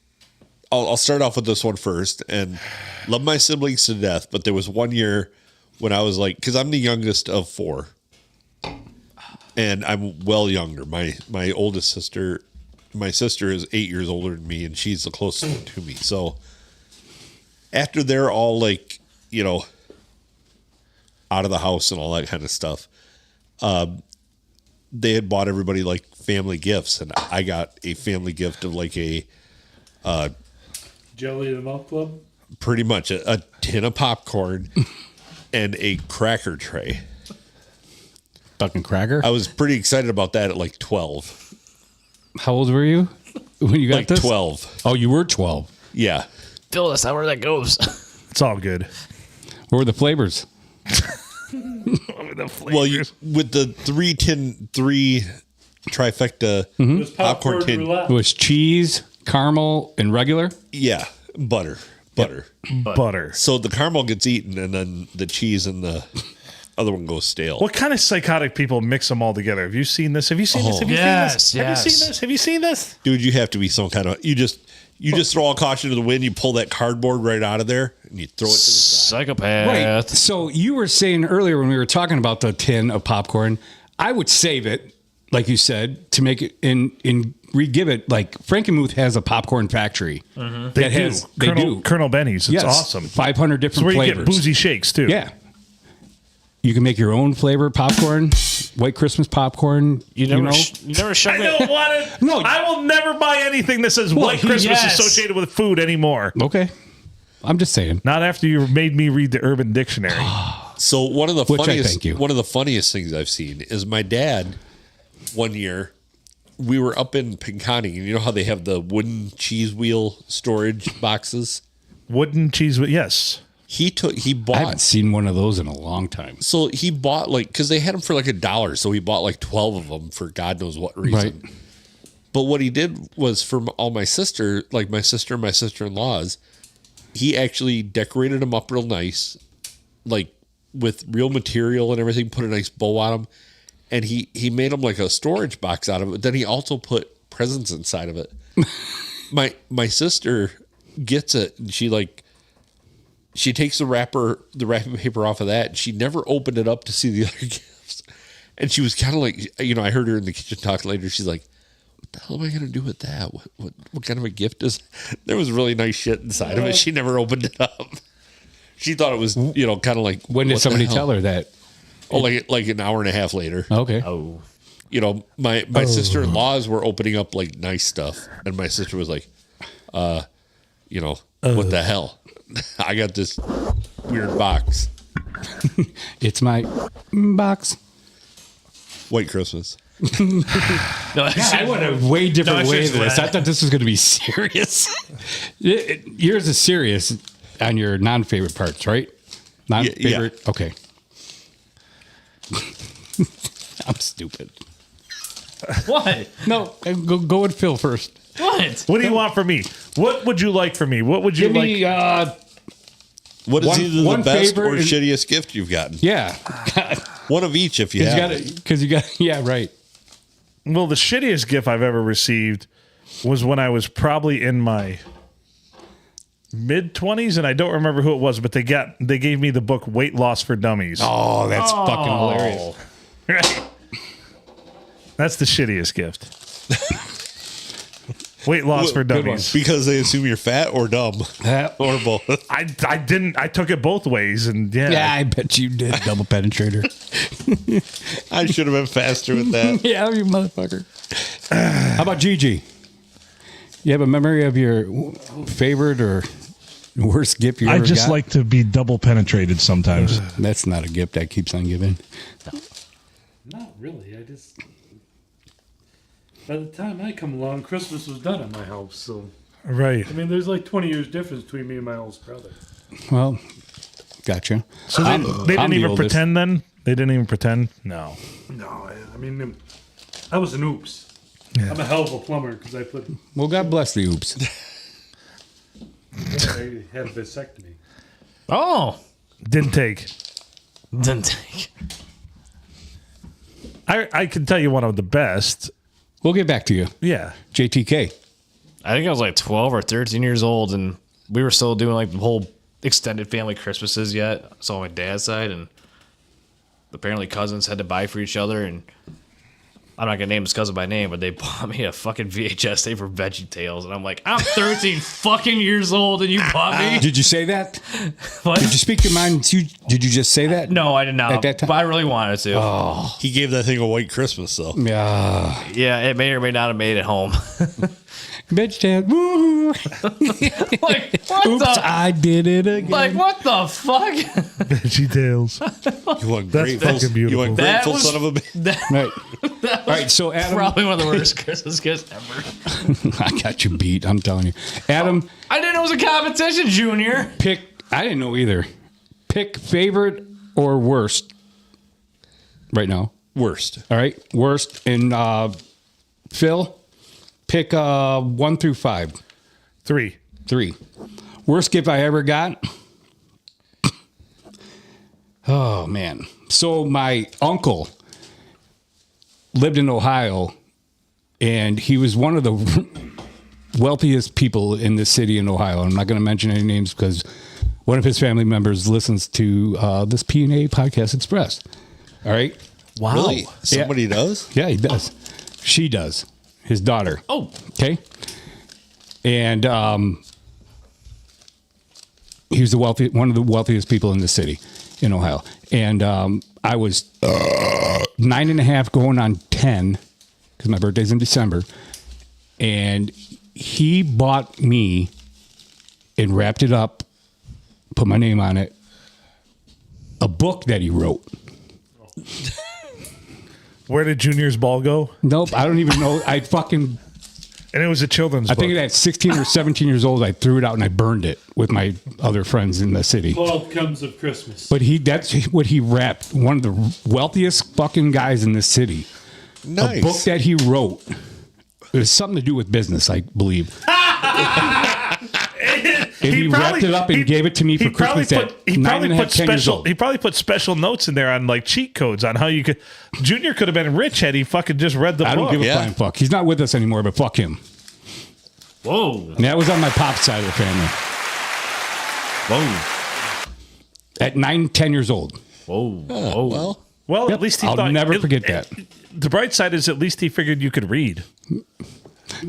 I'll start off with this one first, and love my siblings to death, but there was one year when I was because I'm the youngest of 4, and I'm well younger. My oldest sister, my sister is 8 years older than me, and she's the closest one to me. So after they're all out of the house and all that kind of stuff, they had bought everybody family gifts, and I got a family gift of a Jelly in the Mouth Club? Pretty much a tin of popcorn and a cracker tray. Fucking cracker? I was pretty excited about that at 12. How old were you when you got this? 12. Oh, you were 12. Yeah. Phil, that's not where that goes. It's all good. What were the flavors? Well, with the 3 trifecta popcorn tin. It was cheese, caramel, and regular? Yeah. Butter. So the caramel gets eaten, and then the cheese and the other one goes stale. What kind of psychotic people mix them all together? Have you seen this? Have you seen this? Have you seen this? Have you seen this? Dude, you have to be some kind of... You just throw all caution to the wind. You pull that cardboard right out of there, and you throw it to the side. Psychopath. Right. So you were saying earlier when we were talking about the tin of popcorn, I would save it, like you said, to make it in re-give it. Frankenmuth has a popcorn factory. Mm-hmm. They do. Colonel Benny's. It's yes, awesome. 500 different where flavors. You get boozy shakes, too. Yeah. You can make your own flavor popcorn, White Christmas popcorn. You never shove it. I don't want it. No, I will never buy anything that says White Christmas associated with food anymore. Okay. I'm just saying. Not after you made me read the Urban Dictionary. So one of the funniest things I've seen is my dad. One year, we were up in Pinconning, and you know how they have the wooden cheese wheel storage boxes? Wooden cheese wheel, yes. He bought. I haven't seen one of those in a long time. So he bought because they had them for $1, so he bought 12 of them for God knows what reason. Right. But what he did was for all my sister, my sister and my sister-in-laws, he actually decorated them up real nice, with real material and everything, put a nice bow on them. And he made them a storage box out of it. But then he also put presents inside of it. my sister gets it, and she takes the wrapping paper off of that, and she never opened it up to see the other gifts. And she was kind of like, I heard her in the kitchen talk later. She's like, "What the hell am I going to do with that? What kind of a gift is?" There was really nice shit inside of it. She never opened it up. She thought it was, kind of like. When did somebody tell her that? Oh, like an hour and a half later. Okay. Oh. My sister-in-laws were opening up like nice stuff, and my sister was like, what the hell? I got this weird box. It's my box. White Christmas. No, I went a way different way than this. I thought this was going to be serious. Yours is serious on your non-favorite parts, right? Non-favorite? Yeah. Okay. I'm stupid. What? No, go with Phil first. What? What do you want from me? What would you like from me? What would you Give like? me, what is either one the best or favorite shittiest gift you've gotten? Yeah. One of each if you have it. Because you got, yeah, right. Well, the shittiest gift I've ever received was when I was probably in my mid-20s, and I don't remember who it was, but they gave me the book Weight Loss for Dummies. Oh, that's fucking hilarious. Right. That's the shittiest gift. Weight loss for dummies. Because they assume you're fat or dumb. Or both. I didn't. I took it both ways, and Yeah, I bet you did, double penetrator. I should have been faster with that. Yeah, you motherfucker. How about Gigi? You have a memory of your favorite or worst gift you ever got? I just like to be double penetrated sometimes. That's not a gift that keeps on giving. Not really. I just. By the time I come along, Christmas was done at my house. So, right. I mean, there's like 20 years difference between me and my oldest brother. Well, gotcha. So they didn't even pretend then? They didn't even pretend? No. No, I mean, I was an oops. Yeah. I'm a hell of a plumber because I put. Well, God bless the oops. I had a vasectomy. Oh. Didn't take. I can tell you one of the best. We'll get back to you. Yeah. JTK. I think I was like 12 or 13 years old, and we were still doing like the whole extended family Christmases yet. So on my dad's side, and apparently cousins had to buy for each other, and I'm not gonna name his cousin by name, but they bought me a fucking VHS tape for VeggieTales, and I'm like, I'm 13 fucking years old, and you bought me. Did you say that? What? Did you speak your mind? Did you just say that? No, I did not. At that time? But I really wanted to. Oh, he gave that thing a white Christmas, though. Yeah. Yeah, it may or may not have made it home. VeggieTales. Woo! Like, what Oops, the? I did it again. Like, what the fuck? VeggieTales. You want That's grateful, fucking beautiful. You want grateful son of a bitch. Right. All right, so Adam. Probably one of the worst Christmas gifts ever. I got you beat, I'm telling you. Adam. I didn't know it was a competition, Junior. I didn't know either. Pick favorite or worst right now. Worst. All right, worst. And Phil, pick 1 through 5. 3. 3. Worst gift I ever got. Oh, man. So my uncle lived in Ohio, and he was one of the wealthiest people in the city in Ohio. I'm not going to mention any names because one of his family members listens to this P&A Podcast Express. All right? Wow. Really? Somebody does? Yeah, he does. She does. His daughter. Oh. Okay. And he was one of the wealthiest people in the city in Ohio. And I was 9.5 going on 10 because my birthday's in December. And he bought me and wrapped it up, put my name on it, a book that he wrote. Where did Junior's ball go? Nope, I don't even know. And it was a children's book. I think at 16 or 17 years old, I threw it out and I burned it with my other friends in the city. 12 comes of Christmas. But that's what he wrapped. One of the wealthiest fucking guys in the city. Nice. A book that he wrote. It was something to do with business, I believe. And he wrapped it up and gave it to me for Christmas at 9.5, 10 years old. He probably put special notes in there on like cheat codes on how you could. Junior could have been rich had he fucking just read the book. I don't give a flying fuck. He's not with us anymore, but fuck him. Whoa. And that was on my pop's side of the family. Whoa. At 9, 10 years old. Whoa. Well, Yep. at least he I'll thought. never forget that. The bright side is at least he figured you could read.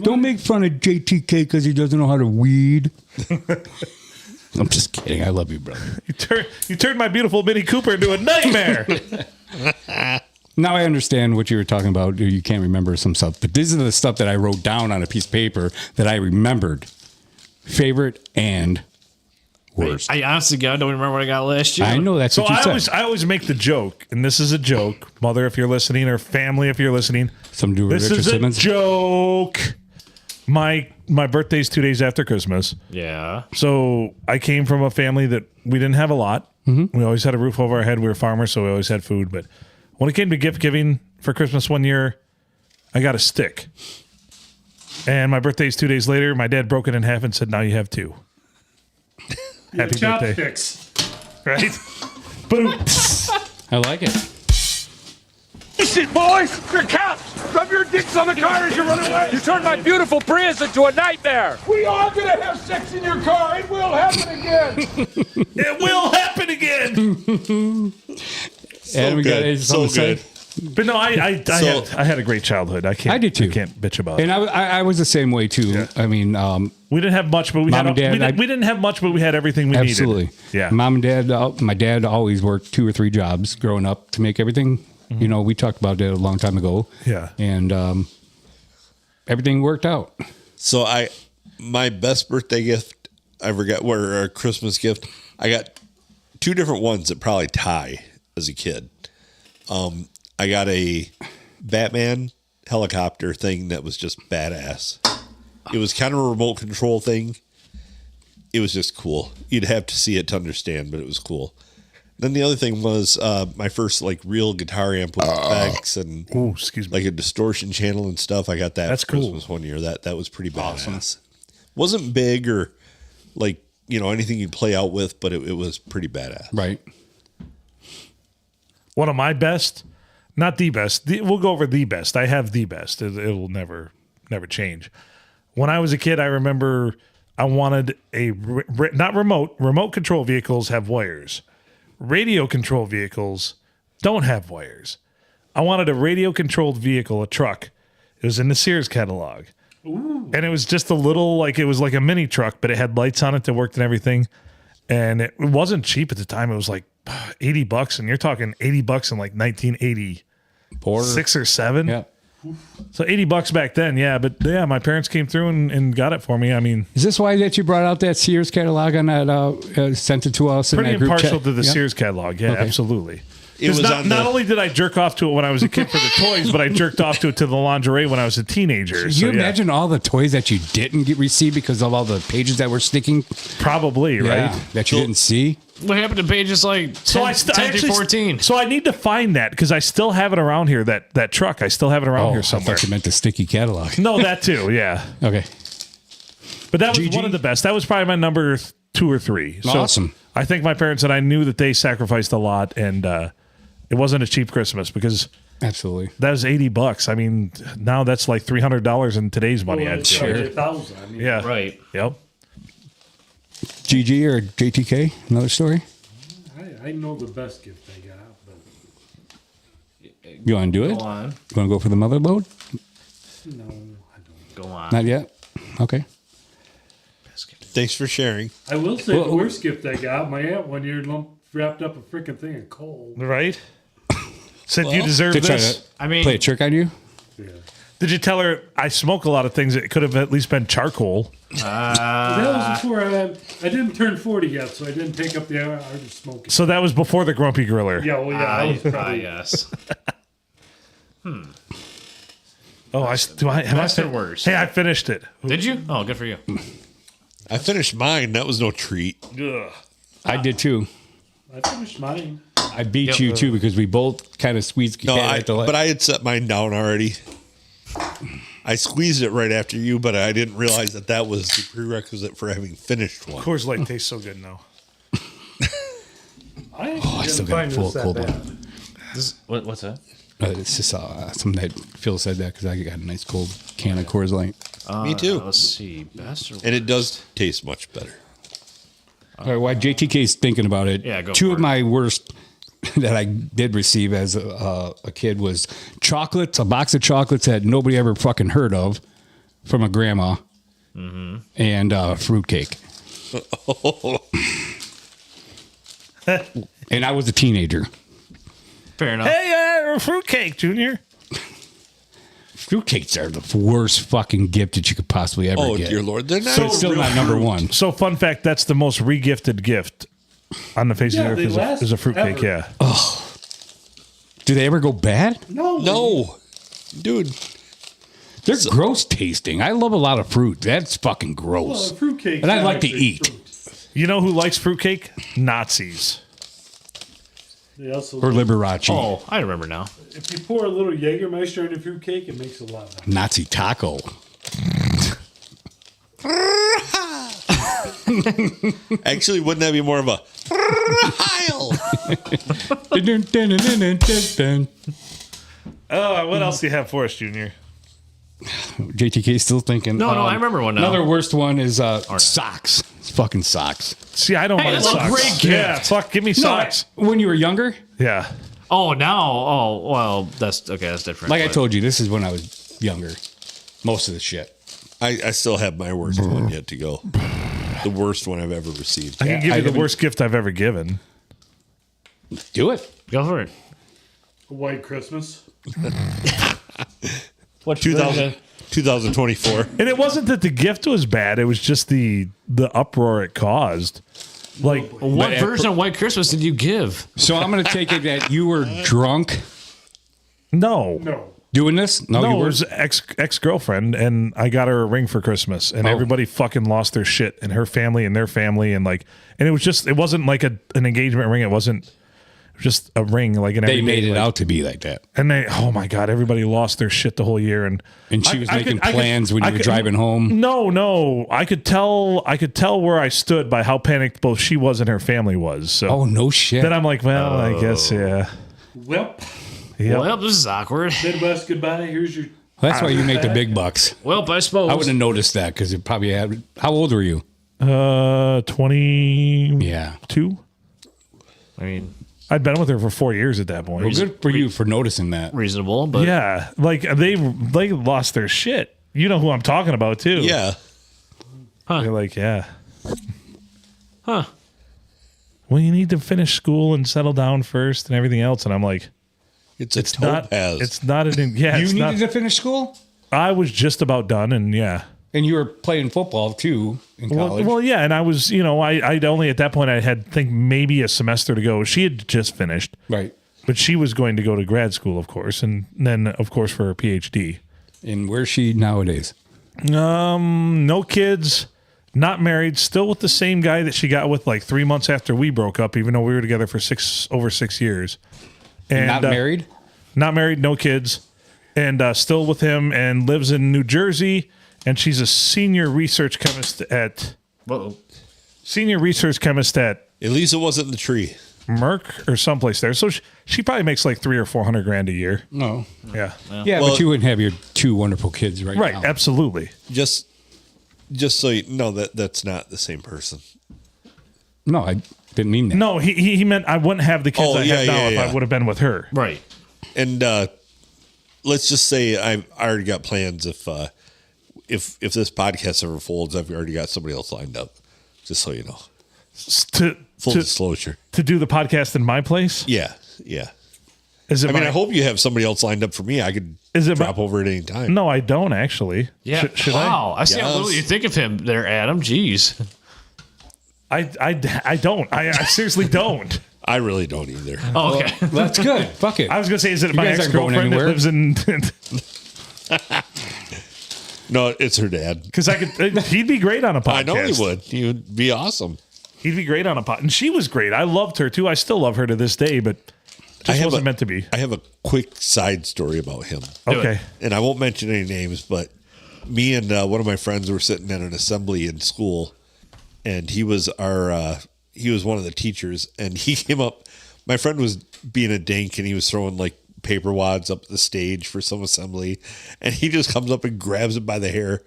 Don't make fun of JTK because he doesn't know how to weed. I'm just kidding. I love you, brother. You turned my beautiful Mini Cooper into a nightmare. Now I understand what you were talking about. You can't remember some stuff, but this is the stuff that I wrote down on a piece of paper that I remembered. Favorite and worst. I honestly don't remember what I got last year. I know that's So what you said. I always make the joke, and this is a joke, mother, if you're listening, or family, if you're listening. Some do This Richard is Simmons. a joke. My birthday's 2 days after Christmas. Yeah. So I came from a family that we didn't have a lot. Mm-hmm. We always had a roof over our head. We were farmers, so we always had food. But when it came to gift giving for Christmas one year, I got a stick. And my birthday's 2 days later. My dad broke it in half and said, "Now you have two." Happy birthday. Chopsticks. Right? Boom. I like it. Listen, boys, you're cops. Rub your dicks on the car as you run away. You turned my beautiful Prius into a nightmare. We are gonna have sex in your car. It will happen again. It will happen again. And we got So good. But no, I had a great childhood. I did too. I can't bitch about it. And I was the same way too. Yeah. I mean, we didn't have much, but we Mom had. and Dad, we didn't have much, but we had everything we absolutely. needed. Yeah. Mom and Dad. My dad always worked 2 or 3 jobs growing up to make everything. Mm-hmm. You know, we talked about that a long time ago. Yeah. And everything worked out. So my best birthday gift I ever got, or a Christmas gift, I got 2 different ones that probably tie as a kid. I got a Batman helicopter thing that was just badass. It was kind of a remote control thing. It was just cool. You'd have to see it to understand, but it was cool. Then the other thing was my first like real guitar amp with effects and like a distortion channel and stuff. I got that. That's for cool. Christmas one year. That was pretty badass. Wasn't big or like anything you'd play out with, but it was pretty badass. Right. One of my best, not the best. We'll go over the best. I have the best. It'll never change. When I was a kid, I remember I wanted not remote control vehicles have wires. Radio control vehicles don't have wires. I wanted a radio controlled vehicle, a truck. It was in the Sears catalog. Ooh. And it was just a little, it was like a mini truck, but it had lights on it that worked and everything. And it wasn't cheap at the time. It was like $80, and you're talking $80 in like 1986 or 7. Yeah. So $80 back then, yeah. But yeah, my parents came through and got it for me. I mean, is this why that you brought out that Sears catalog on that sent it to us? Pretty in that group impartial chat? to the Yeah. Sears catalog. Yeah, Okay. absolutely. It was not only did I jerk off to it when I was a kid for the toys, but I jerked off to it to the lingerie when I was a teenager. Can you imagine all the toys that you didn't receive because of all the pages that were sticking? Probably, right? That you didn't see. What happened to pages like 10 through 14? So I need to find that because I still have it around here. That truck, I still have it around here somewhere. I thought you meant the sticky catalog. No, that too. Yeah. Okay. But that was one of the best. That was probably my number 2 or 3. So Awesome. I think my parents and I knew that they sacrificed a lot, and it wasn't a cheap Christmas because absolutely that was $80. I mean, now that's like $300 in today's money. Well, I'd say. 1,000. I mean, Yeah. Right. Yep. GG or JTK? Another story? I know the best gift I got, but You want to do it? Go on. You want to go for the mother load? no, I don't. Go on. Not yet? Okay. Thanks for sharing. I will say the worst gift I got. My aunt one year wrapped up a freaking thing of coal. Right? Said you deserve Did try this. to I mean, play a trick on you? Yeah. Did you tell her I smoke a lot of things? It could have at least been charcoal. That was before I didn't turn 40 yet, so I didn't take up the art of smoking. So that was before the Grumpy Griller. Yeah, well, yeah. I was probably, yes. Oh, have I Best or worst? Hey, I finished it. Did you? Oh, good for you. I finished mine. That was no treat. Ugh. I did too. I finished mine. I beat you too because we both kind of squeezed. No, but I had set mine down already. I squeezed it right after you, but I didn't realize that was the prerequisite for having finished one. Coors Light tastes so good now. I actually didn't find this that bad. What's that? It's just something that Phil said that because I got a nice cold can of Coors Light. Me too. Let's see. Best or And it does taste much better. All right, while JTK's thinking about it, Yeah, go two for of it. my worst that I did receive as a kid was chocolates, a box of chocolates that nobody ever fucking heard of from a grandma, and fruitcake. And I was a teenager. Fair enough. Hey, fruitcake, Junior. Fruitcakes are the worst fucking gift that you could possibly ever Oh, get. dear Lord. They're not So it's still real not number fruit. one. So, fun fact: that's the most regifted gift on the face Yeah, of the they earth last is a fruitcake. forever. Yeah. Do they ever go bad? No. Dude. They're gross tasting. I love a lot of fruit. That's fucking gross. Well, fruitcake. And I like to eat. You know who likes fruitcake? Nazis. They also Or Liberace. Oh, I remember now. If you pour a little Jägermeister in a fruitcake, it makes a lot of Nazi taco. Actually, wouldn't that be more of a Heil? Oh, what else do you have for us, Junior? JTK still thinking. No, I remember one now. Another worst one is socks. It's fucking socks. See, I don't Hey, mind that's a socks. great gift. Yeah, fuck, give me socks. When you were younger, Yeah. Oh, now. Oh, well, that's okay. That's different. like I but- told you, this is when I was younger. Most of the shit. I still have my worst one yet to go. The worst one I've ever received. I can give I you the haven't- worst gift I've ever given. Do it. Go for it. a white Christmas. What 2024. And it wasn't that the gift was bad; it was just the uproar it caused. Like, What version of White Christmas did you give? So I'm going to take it that you were drunk no, doing this. No, you it were. was ex girlfriend, and I got her a ring for Christmas, and everybody fucking lost their shit, and her family and their family, and it was just, it wasn't like an engagement ring. It wasn't just a ring, like an. They everyday, made it like- out to be like that. and they, oh my god, everybody lost their shit the whole year, and she was making plans when you were driving home. No, I could tell where I stood by how panicked both she was and her family was. So, Oh no shit. then I'm like, well, I guess, yeah. Well, Yep. Well, this is awkward. Midwest goodbye. Here's your. That's why you make the big bucks. Well, I suppose. I wouldn't have noticed that because it probably had. How old were you? 22. Yeah. I mean, I'd been with her for 4 years at that point. Well, good for you for noticing that. reasonable, but Yeah, like they lost their shit. You know who I'm talking about too. Yeah. They're like, yeah. Huh. Well, you need to finish school and settle down first and everything else. And I'm like, It's not. topaz. It's not an. Yeah, You it's needed not. to finish school, I was just about done, and yeah. and you were playing football too in college. Well, yeah, and I was, I'd only at that point I had think maybe a semester to go. She had just finished, right. but she was going to go to grad school, of course, and then of course for her PhD. And where's she nowadays? No kids, not married, still with the same guy that she got with like 3 months after we broke up, even though we were together for over 6 years. And Not married? Not married, no kids, and still with him, and lives in New Jersey. And she's a senior research chemist at. Whoa. Senior research chemist at. At least it wasn't the tree. Merck or someplace there. So she probably makes like $300,000 or $400,000 a year. No. Yeah. Yeah, Well- but you wouldn't have your two wonderful kids right Right. now. Absolutely. Just so you know that's not the same person. No, I didn't mean that. No, he meant I wouldn't have the kids Oh, I yeah, have now yeah, if yeah. I would have been with her. Right. And let's just say I already got plans. If this podcast ever folds, I've already got somebody else lined up. Just so you know. Full disclosure. To do the podcast in my place? Yeah. Is it I hope you have somebody else lined up for me. I could drop over at any time. No, I don't actually. Yeah. Should wow. I see how Yes. little you think of him there, Adam. Jeez. I don't. I seriously don't. I really don't either. Oh, okay. Well, that's good. Fuck it. I was gonna say, is it You my guys aren't going ex-girlfriend that anywhere. lives in? No, it's her dad. Because he'd be great on a podcast. I know he would. He would be awesome. He'd be great on a pod, and she was great. I loved her too. I still love her to this day, but just wasn't meant to be. I have a quick side story about him. Okay. And I won't mention any names, but me and one of my friends were sitting at an assembly in school, and he was one of the teachers, and he came up. My friend was being a dink, and he was throwing like paper wads up the stage for some assembly, and he just comes up and grabs him by the hair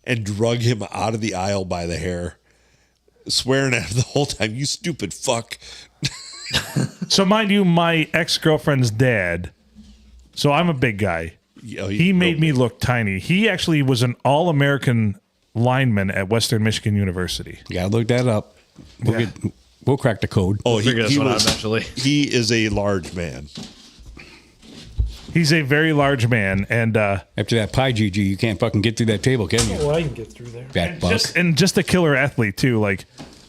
and drug him out of the aisle by the hair, swearing at him the whole time, "You stupid fuck." So mind you, my ex-girlfriend's dad, so I'm a big guy. He made me look tiny. He actually was an all-American lineman at Western Michigan University. You gotta look that up. We'll crack the code. Oh, figure this one out eventually. He is a large man. He's a very large man, and after that pie, GG, you can't fucking get through that table, can you? Oh, I can get through there. Fat buck. Just a killer athlete too. Like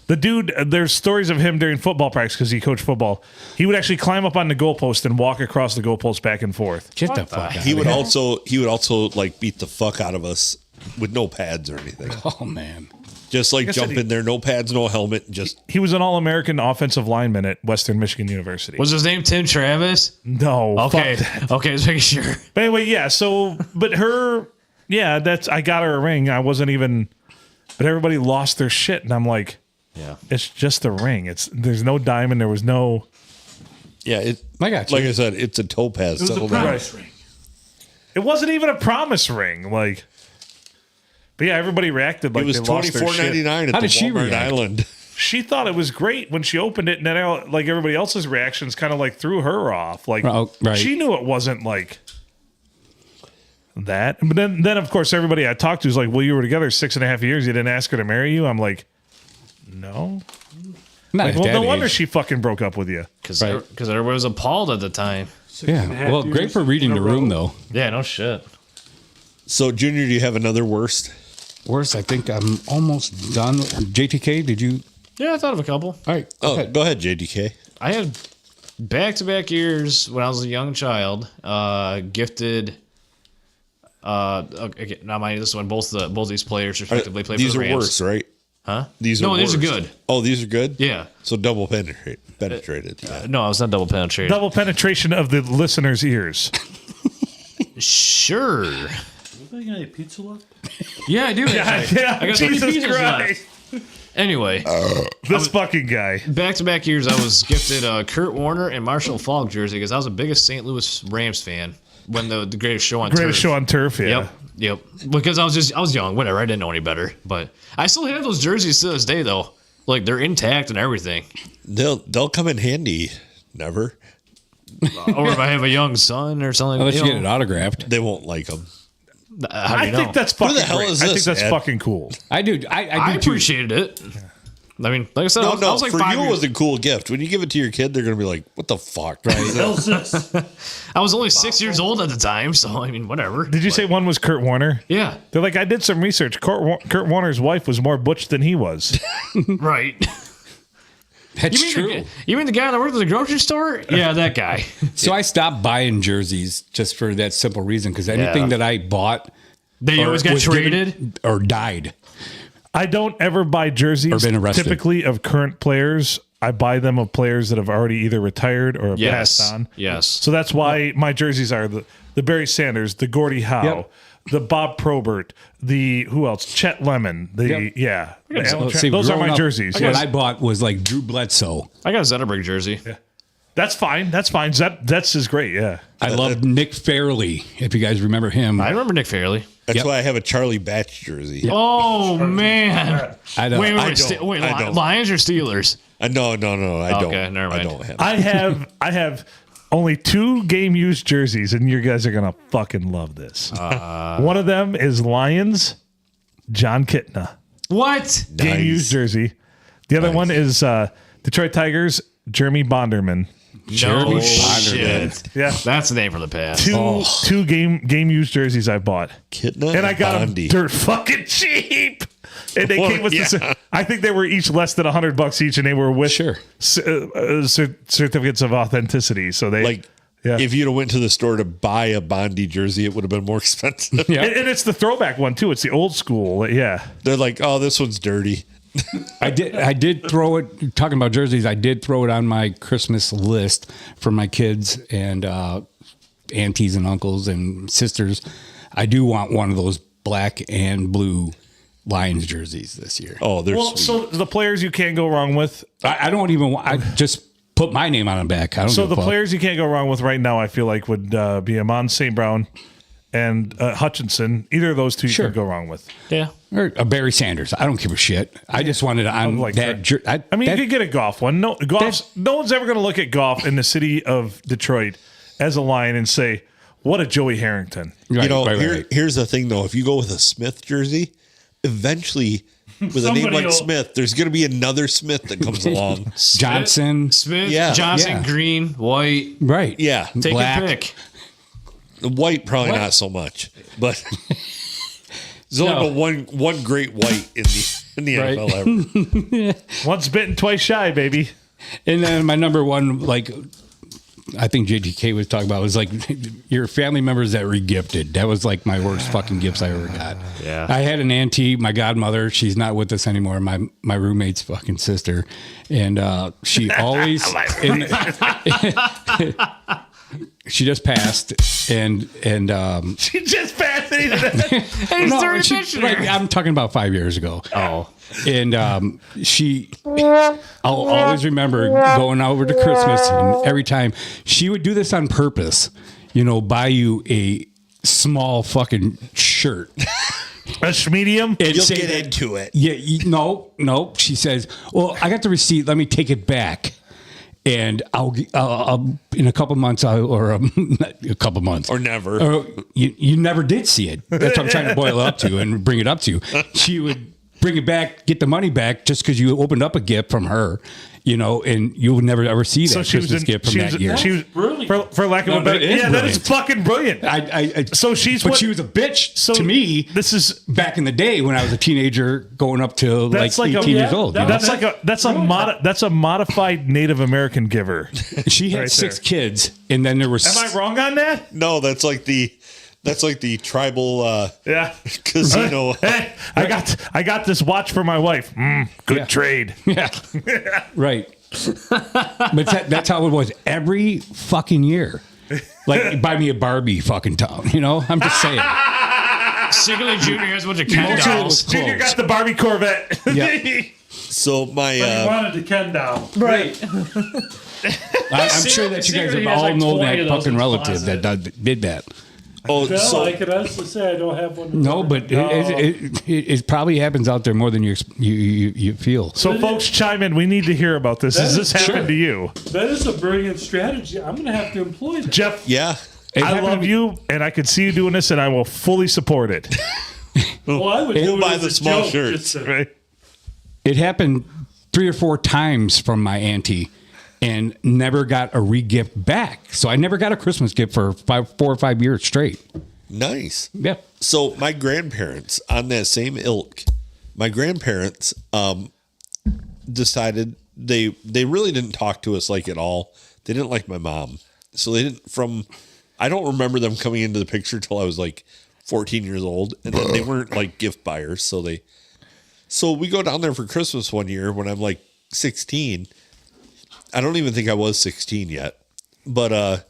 the dude, there's stories of him during football practice because he coached football. He would actually climb up on the goalpost and walk across the goalpost back and forth. Get the fuck out. He would also like beat the fuck out of us with no pads or anything. Oh man. Just like jump in there, no pads, no helmet. Just he was an all-American offensive lineman at Western Michigan University. Was his name Tim Travis? No. Okay. Fuck that. Okay, just making sure. But anyway, yeah. So, but her, yeah, I got her a ring. I wasn't even, but everybody lost their shit, and I'm like, yeah, it's just a ring. There's no diamond. There was no. Yeah, I got you. Like I said, it's a topaz. It was a promise ring. It wasn't even a promise ring, like. But yeah, everybody reacted like it was they lost their shit. $24.99 at the Walmart Island. She thought it was great when she opened it, and then like everybody else's reactions kind of like threw her off. Like she knew it wasn't like that. But then of course everybody I talked to was like, "Well, you were together 6.5 years. You didn't ask her to marry you." I'm like, "No." Like, well, no wonder she fucking broke up with you. Because everybody was appalled at the time. Yeah. Well, great for reading the room though. Yeah. No shit. So, Junior, do you have another worst? Worst, I think I'm almost done. JTK, did you? Yeah, I thought of a couple. All right. Go ahead, JDK. I had back-to-back years when I was a young child. Gifted. Okay, now mind you, this one both these players respectively played for the Rams. These are worse, right? Huh? These are good. Oh, these are good. Yeah. So double penetrated. Yeah. No, I was not double penetrated. Double penetration of the listeners' ears. Sure. You got any pizza left? Yeah, I do. Yeah, I got Jesus Christ. Left. Anyway, this fucking guy. Back-to-back years, I was gifted a Kurt Warner and Marshall Faulk jersey because I was the biggest St. Louis Rams fan when the Greatest Show on Turf. Greatest Show on Turf, yeah. Yep. Because I was young, whatever. I didn't know any better, but I still have those jerseys to this day, though. Like they're intact and everything. They'll come in handy. Never. Or if I have a young son or something. Unless you get it autographed, they won't like them. I think that's fucking Who the hell great. is I this, think that's Ed? fucking cool. I do. I do too. appreciated it. I mean, like I said, I was like for 5 you it years. was a cool gift. When you give it to your kid, they're gonna be like, "What the fuck?" Right? I was only 6 years old at the time, so I mean, whatever. Did you say one was Kurt Warner? Yeah. They're like, I did some research. Kurt Warner's wife was more butch than he was. Right. That's true. You mean the guy that worked at the grocery store? Yeah, that guy. So I stopped buying jerseys just for that simple reason because anything that I bought, they always got was traded given or died. I don't ever buy jerseys Or been arrested. typically of current players. I buy them of players that have already either retired or have passed on. Yes. So that's why my jerseys are the Barry Sanders, the Gordie Howe, the Bob Probert, the who else? Chet Lemon. The those are my jerseys. What I bought was like Drew Bledsoe. I got a Zetterberg jersey. Yeah. That's fine. That's fine. That's is great. Yeah. I love Nick Fairley. If you guys remember him, I remember Nick Fairley. That's why I have a Charlie Batch jersey. Oh man! I don't. Wait, I don't. Lions or Steelers? No. I don't. Okay, never mind. I don't have. I have only 2 game used jerseys, and you guys are gonna fucking love this. One of them is Lions, John Kitna. What? Game used jersey. The other one is Detroit Tigers, Jeremy Bonderman. No shit. Yeah, that's the name from the past. Two game used jerseys I bought. Kitna and I got them Bondi. dirt fucking cheap. And they came with I think they were each less than $100 each, and they were with certificates of authenticity. So they if you'd have went to the store to buy a Bondi jersey, it would have been more expensive. And it's the throwback one too. It's the old school. Yeah, they're like, oh, this one's dirty. I did throw it. Talking about jerseys, I did throw it on my Christmas list for my kids and aunties and uncles and sisters. I do want one of those black and blue Lions jerseys this year. Oh, they're well. sweet. So the players you can't go wrong with. I don't even want. I just put my name on them back. I don't. So give a the fuck. players you can't go wrong with right now, I feel like would be Amon St. Brown, and Hutchinson. Either of those two you can go wrong with. Yeah. Or Barry Sanders. I don't give a shit. I just wanted to on like that. I mean, you could get a Goff one. No one's ever going to look at Goff in the city of Detroit as a Lion and say, what a Joey Harrington. Right, here's the thing, though. If you go with a Smith jersey, eventually, with a name like Smith, there's going to be another Smith that comes along. Johnson. Smith, Yeah. Johnson, Yeah. Green, White. Right. Yeah. Take Black. a pick. The White, probably not so much. But there's only been one great White in the NFL ever. Once bitten, twice shy, baby. And then my number one, like, I think JGK was talking about was like your family members that regifted. That was like my worst fucking gifts I ever got. Yeah. I had an auntie, my godmother. She's not with us anymore. My roommate's fucking sister, and she always she just passed, and She just passed. I'm talking about 5 years ago. Oh. And I'll always remember going over to Christmas, and every time she would do this on purpose, buy you a small fucking shirt. A medium? You'll get into it. Yeah, no. She says, well, I got the receipt. Let me take it back. And I'll in a couple months, or a couple months. Or never. You never did see it. That's what I'm trying to boil up to and bring it up to. She would bring it back, get the money back, just because you opened up a gift from her, and you would never ever see that Christmas gift from that year. She was brilliant. For lack of a better, that is fucking brilliant. She was a bitch to me. This is back in the day when I was a teenager, going up to like 18 years old. That's a modified Native American giver. She had 6 kids, and then there was. Am I wrong on that? No, that's like the tribal casino. Hey, I got this watch for my wife. Good trade. Yeah. Right. But that's how it was every fucking year. Like, buy me a Barbie fucking town, I'm just saying. Secretly, Junior has a bunch of Ken dolls. Junior got the Barbie Corvette. Yeah. So But he wanted the Ken doll. Right. I'm sure that you guys have all known that fucking relative that did that. I could honestly say I don't have one. No, but it probably happens out there more than you feel. So, folks, chime in. We need to hear about this. Has this happened to you? That is a brilliant strategy. I'm going to have to employ that. Jeff, yeah, I love you, and I could see you doing this, and I will fully support it. Well, I would do buy it the as a small joke, shirts. Right? It happened 3 or 4 times from my auntie, and never got a re-gift back. So I never got a Christmas gift for 4 or 5 years straight. Nice. Yeah. So my grandparents, on that same ilk, decided they really didn't talk to us like at all. They didn't like my mom. So they didn't I don't remember them coming into the picture till I was like 14 years old. And then they weren't like gift buyers. So we go down there for Christmas one year when I'm like 16. I don't even think I was 16 yet, but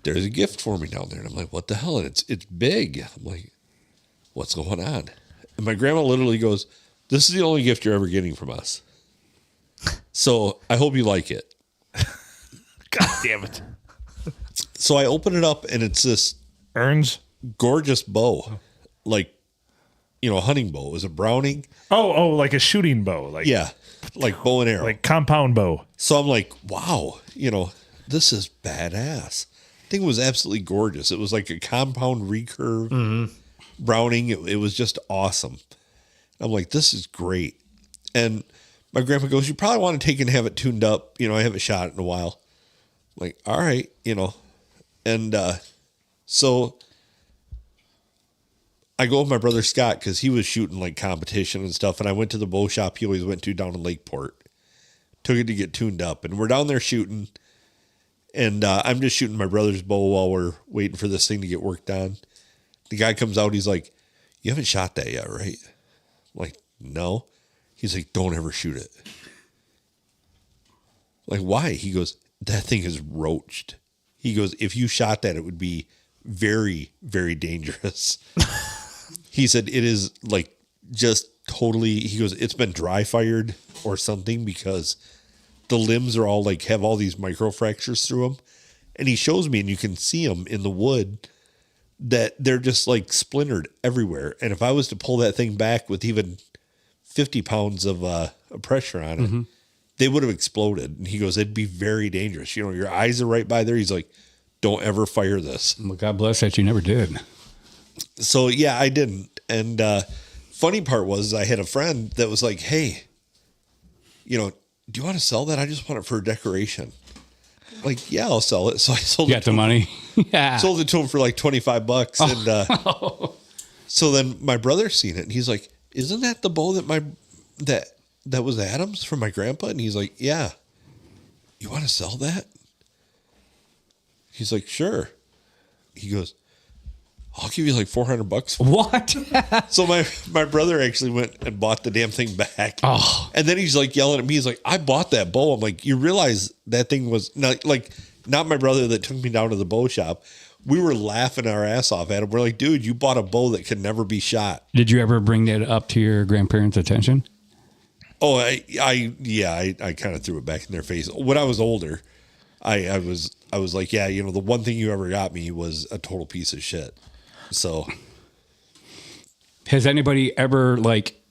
there's a gift for me down there. And I'm like, what the hell? And it's big. I'm like, what's going on? And my grandma literally goes, this is the only gift you're ever getting from us. So I hope you like it. God damn it. So I open it up and it's this Ern's gorgeous bow, like, a hunting bow. It was a Browning. Oh, like a shooting bow. Yeah. Like bow and arrow. Like compound bow. So I'm like, wow, this is badass. I think it was absolutely gorgeous. It was like a compound recurve Browning. It was just awesome. I'm like, this is great. And my grandpa goes, you probably want to take and have it tuned up. I haven't shot it in a while. I'm like, all right, And so I go with my brother Scott because he was shooting like competition and stuff. And I went to the bow shop he always went to down in Lakeport. Took it to get tuned up. And we're down there shooting. And I'm just shooting my brother's bow while we're waiting for this thing to get worked on. The guy comes out. He's like, you haven't shot that yet, right? I'm like, no. He's like, don't ever shoot it. I'm like, why? He goes, that thing is roached. He goes, if you shot that, it would be very, very dangerous. He said it is like just totally, he goes, it's been dry fired or something because the limbs are all like, have all these micro fractures through them. And he shows me and you can see them in the wood. that they're just like splintered everywhere. And if I was to pull that thing back with even 50 pounds of pressure on it, they would have exploded. And he goes, it'd be very dangerous. You know, your eyes are right by there. He's like, don't ever fire this. Well, God bless that you never did. So yeah, I didn't. And funny part was I had a friend that was like, hey, you know, do you want to sell that? I just want it for decoration. Like, yeah, I'll sell it. So I sold You got the money? Yeah. Sold it to him for like $25. And so then my brother seen it and he's like, isn't that the bow that that was Adam's from my grandpa? And he's like, yeah. You want to sell that? He's like, sure. He goes, I'll give you like $400. What? So my brother actually went and bought the damn thing back. Oh. And then he's like yelling at me. He's like, I bought that bow. I'm like, you realize that thing was not my brother that took me down to the bow shop. We were laughing our ass off at him. We're like, dude, you bought a bow that could never be shot. Did you ever bring that up to your grandparents' attention? Oh, I kind of threw it back in their face. When I was older, I was like, yeah, you know, the one thing you ever got me was a total piece of shit. So, has anybody ever like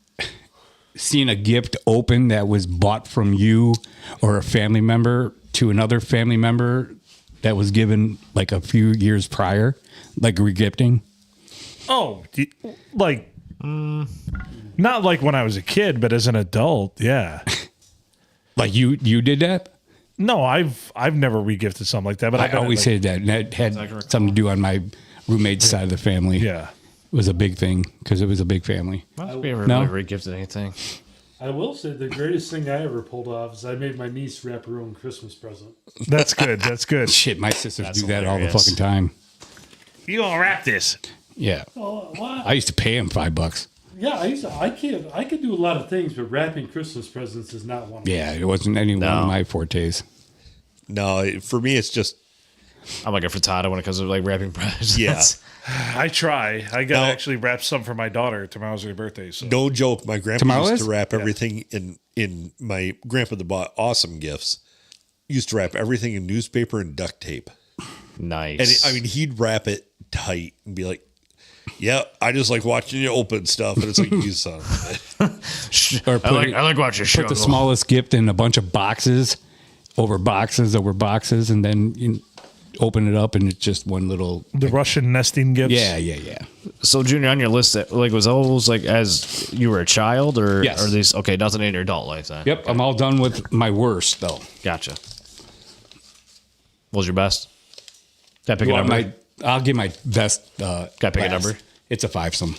seen a gift open that was bought from you or a family member to another family member that was given like a few years prior, like regifting? Oh, like not like when I was a kid, but as an adult, yeah. Like you did that? No, I've never regifted something like that. But I always say that, and that had something to do on my roommate's side of the family. Yeah, it was a big thing because it was a big family. I've never really regifted anything. I will say the greatest thing I ever pulled off is I made my niece wrap her own Christmas present. That's good. That's good. Shit, my sisters do that all the fucking time. You gonna wrap this? Yeah. Oh, wow. I used to pay him $5. Yeah, I could do a lot of things, but wrapping Christmas presents is not one of them. Yeah, it wasn't any one of my fortes. No, for me, it's just. I'm like a frittata when it comes to like wrapping presents. Yeah. I try. I got to actually wrap some for my daughter. Tomorrow's her birthday. So. No joke. My grandpa used to wrap everything in my grandpa that bought awesome gifts. Used to wrap everything in newspaper and duct tape. Nice. And he'd wrap it tight and be like, yeah, I just like watching you open stuff. And it's like, you son of a bitch. Or I like watching put the smallest gift in a bunch of boxes over boxes, and then you open it up and it's just one little. The Russian nesting gifts? Yeah. So, Junior, on your list, was always like as you were a child, or yes. are these okay? Nothing in your adult life then. Yep, okay. I'm all done with my worst though. Gotcha. What was your best? Got to pick a number. I'll give my best. Got to pick a number. It's a 5-some.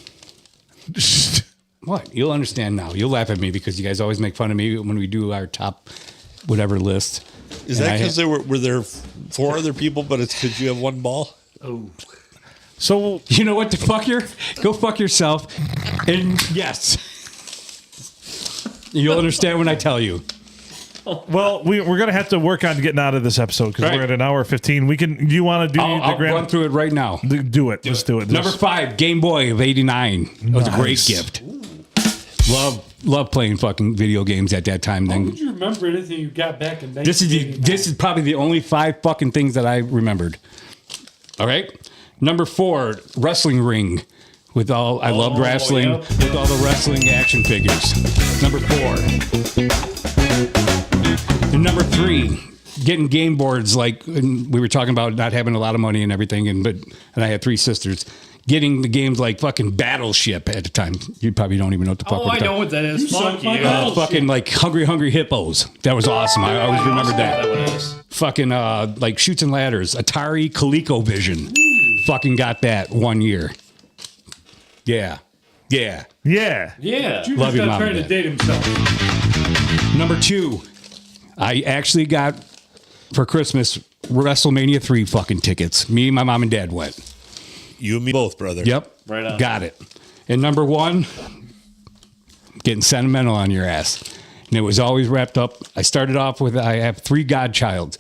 What? You'll understand now. You'll laugh at me because you guys always make fun of me when we do our top whatever list. Is that because there were there 4 other people, but it's because you have one ball? Oh. So you know what? Go fuck yourself. And yes, you'll understand when I tell you. Well, we're going to have to work on getting out of this episode because we're at an hour 15. Do you want to do I'll run through it right now. Do it. Let's do it. Number 5, Game Boy of '89. It was a great gift. Love playing fucking video games at that time. How would you remember anything you got back in 1989? This is probably the only 5 fucking things that I remembered. All right. Number 4, wrestling ring. I loved wrestling with all the wrestling action figures. Number 4. And number 3, getting game boards. Like we were talking about not having a lot of money and everything, and I had 3 sisters. Getting the games like fucking Battleship at the time. You probably don't even know what the fuck. Oh, I know what that is. Fuck you. Fucking like Hungry Hippos. That was awesome. I always remembered that. Fucking like Chutes and Ladders. Atari ColecoVision. Fucking got that 1 year. Yeah. Yeah. Love your mom. Trying to date himself. Number 2, I actually got for Christmas WrestleMania 3 fucking tickets. Me, my mom, and dad went. You and me both, brother. Yep. Right on. Got it. And number 1, getting sentimental on your ass. And it was always wrapped up. I started off with, I have 3 godchilds.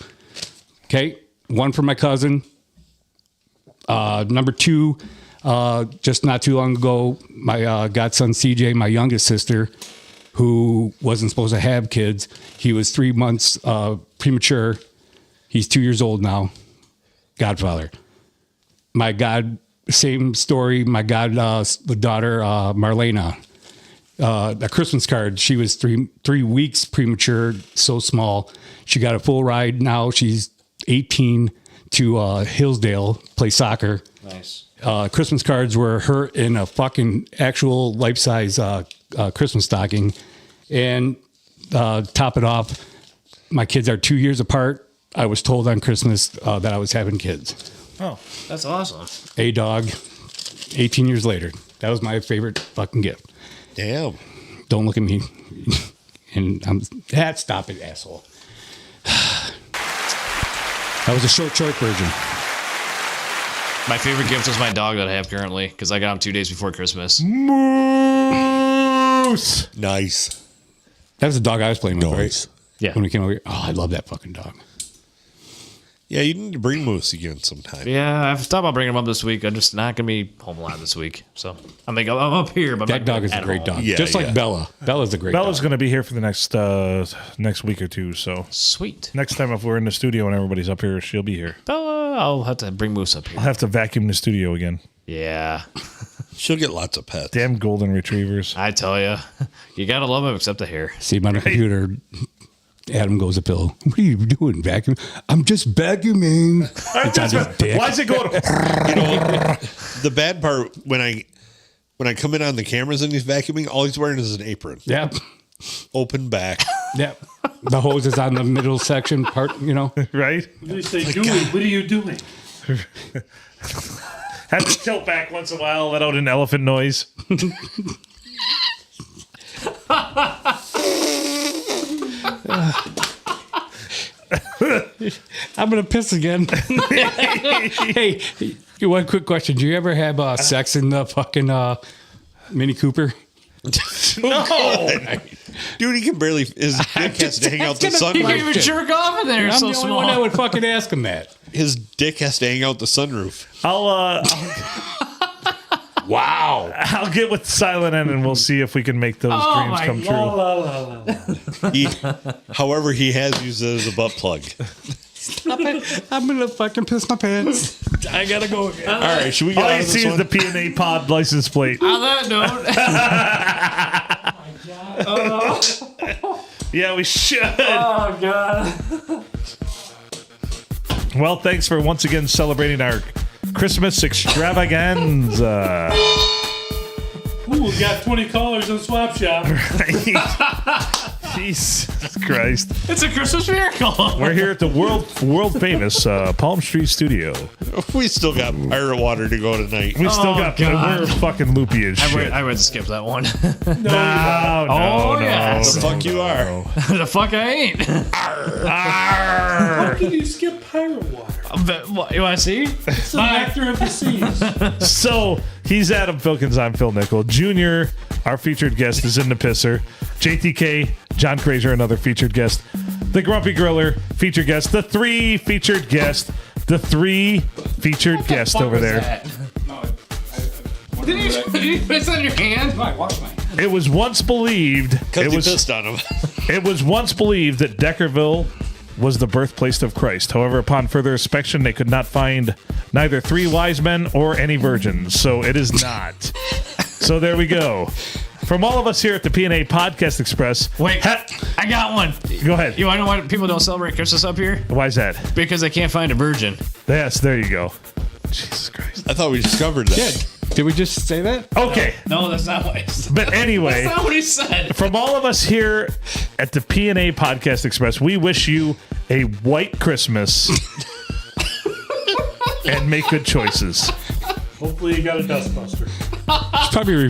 Okay. 1 for my cousin. Number 2, just not too long ago, my godson CJ, my youngest sister, who wasn't supposed to have kids. He was 3 months premature. He's 2 years old now. Godfather. My same story. My daughter, Marlena, a Christmas card. She was 3 weeks premature, so small. She got a full ride. Now she's 18 to Hillsdale, play soccer. Nice. Christmas cards were her in a fucking actual life-size Christmas stocking. And top it off, my kids are 2 years apart. I was told on Christmas that I was having kids. Oh, that's awesome. A dog, 18 years later. That was my favorite fucking gift. Damn. Don't look at me. And stop it, asshole. That was a short version. My favorite gift is my dog that I have currently because I got him 2 days before Christmas. Moose. Nice. That was the dog I was playing with, right? Yeah. When we came over here. Oh, I love that fucking dog. Yeah, you need to bring Moose again sometime. Yeah, I've thought about bringing him up this week. I'm just not going to be home a lot this week. So I'm up here. But that dog is a great dog. Yeah, just like Bella. Bella's a great dog. Bella's going to be here for the next week or two. So sweet. Next time if we're in the studio and everybody's up here, she'll be here. Bella, I'll have to bring Moose up here. I'll have to vacuum the studio again. Yeah. She'll get lots of pets. Damn golden retrievers. I tell you. You got to love them except the hair. See, my computer... Adam goes uphill. What are you doing, vacuum? I'm just vacuuming. It's on his dick. Why is it going? The bad part when I come in on the cameras and he's vacuuming, all he's wearing is an apron. Yep. Open back. Yep. The hose is on the middle section part. Right. They say, "Doing? What are you doing?" Have to tilt back once in a while, let out an elephant noise. I'm gonna piss again. Hey, one quick question: do you ever have sex in the fucking Mini Cooper? No, dude, he can barely. His dick has to hang out the sunroof. He can't even jerk off in there. I'm so the small. only one that would fucking ask him that. His dick has to hang out the sunroof. Wow. I'll get with Silent N and we'll see if we can make those dreams come true. However, he has used it as a butt plug. Stop it. I'm gonna fucking piss my pants. I gotta go again. All right, should we get All out you of this see is one? the P&A Pod license plate. On that note. Yeah, we should. Oh, God. Well, thanks for once again celebrating our Christmas extravaganza. Ooh, we got 20 callers in Swap Shop. Jesus Christ. It's a Christmas miracle. We're here at the world famous Palm Street studio. We still got pirate water to go tonight. We still got, we're fucking loopy as shit. I would skip that one. No. Yes. The fuck you are. The fuck I ain't. How can you skip pirate water? You want to see? It's the nectar of the seas. So he's Adam Filkins. I'm Phil Nickel. Junior, our featured guest, is in the pisser. JTK, John Crazier, another featured guest. The Grumpy Griller, featured guest. The three featured guest over there. Did you piss on your hand? I washed my hands. It was once believed. Because he pissed on him. It was once believed that Deckerville was the birthplace of Christ. However, upon further inspection, they could not find neither 3 wise men or any virgins. So it is not. So there we go. From all of us here at the P&A Podcast Express. Wait, I got one. Go ahead. You want to know why people don't celebrate Christmas up here? Why is that? Because they can't find a virgin. Yes, there you go. Jesus Christ. I thought we discovered that. Yeah. Did we just say that? Okay. No, that's not what he said. But anyway. That's not what he said. From all of us here at the P&A Podcast Express, we wish you a white Christmas and make good choices. Hopefully you got a dustbuster. It's probably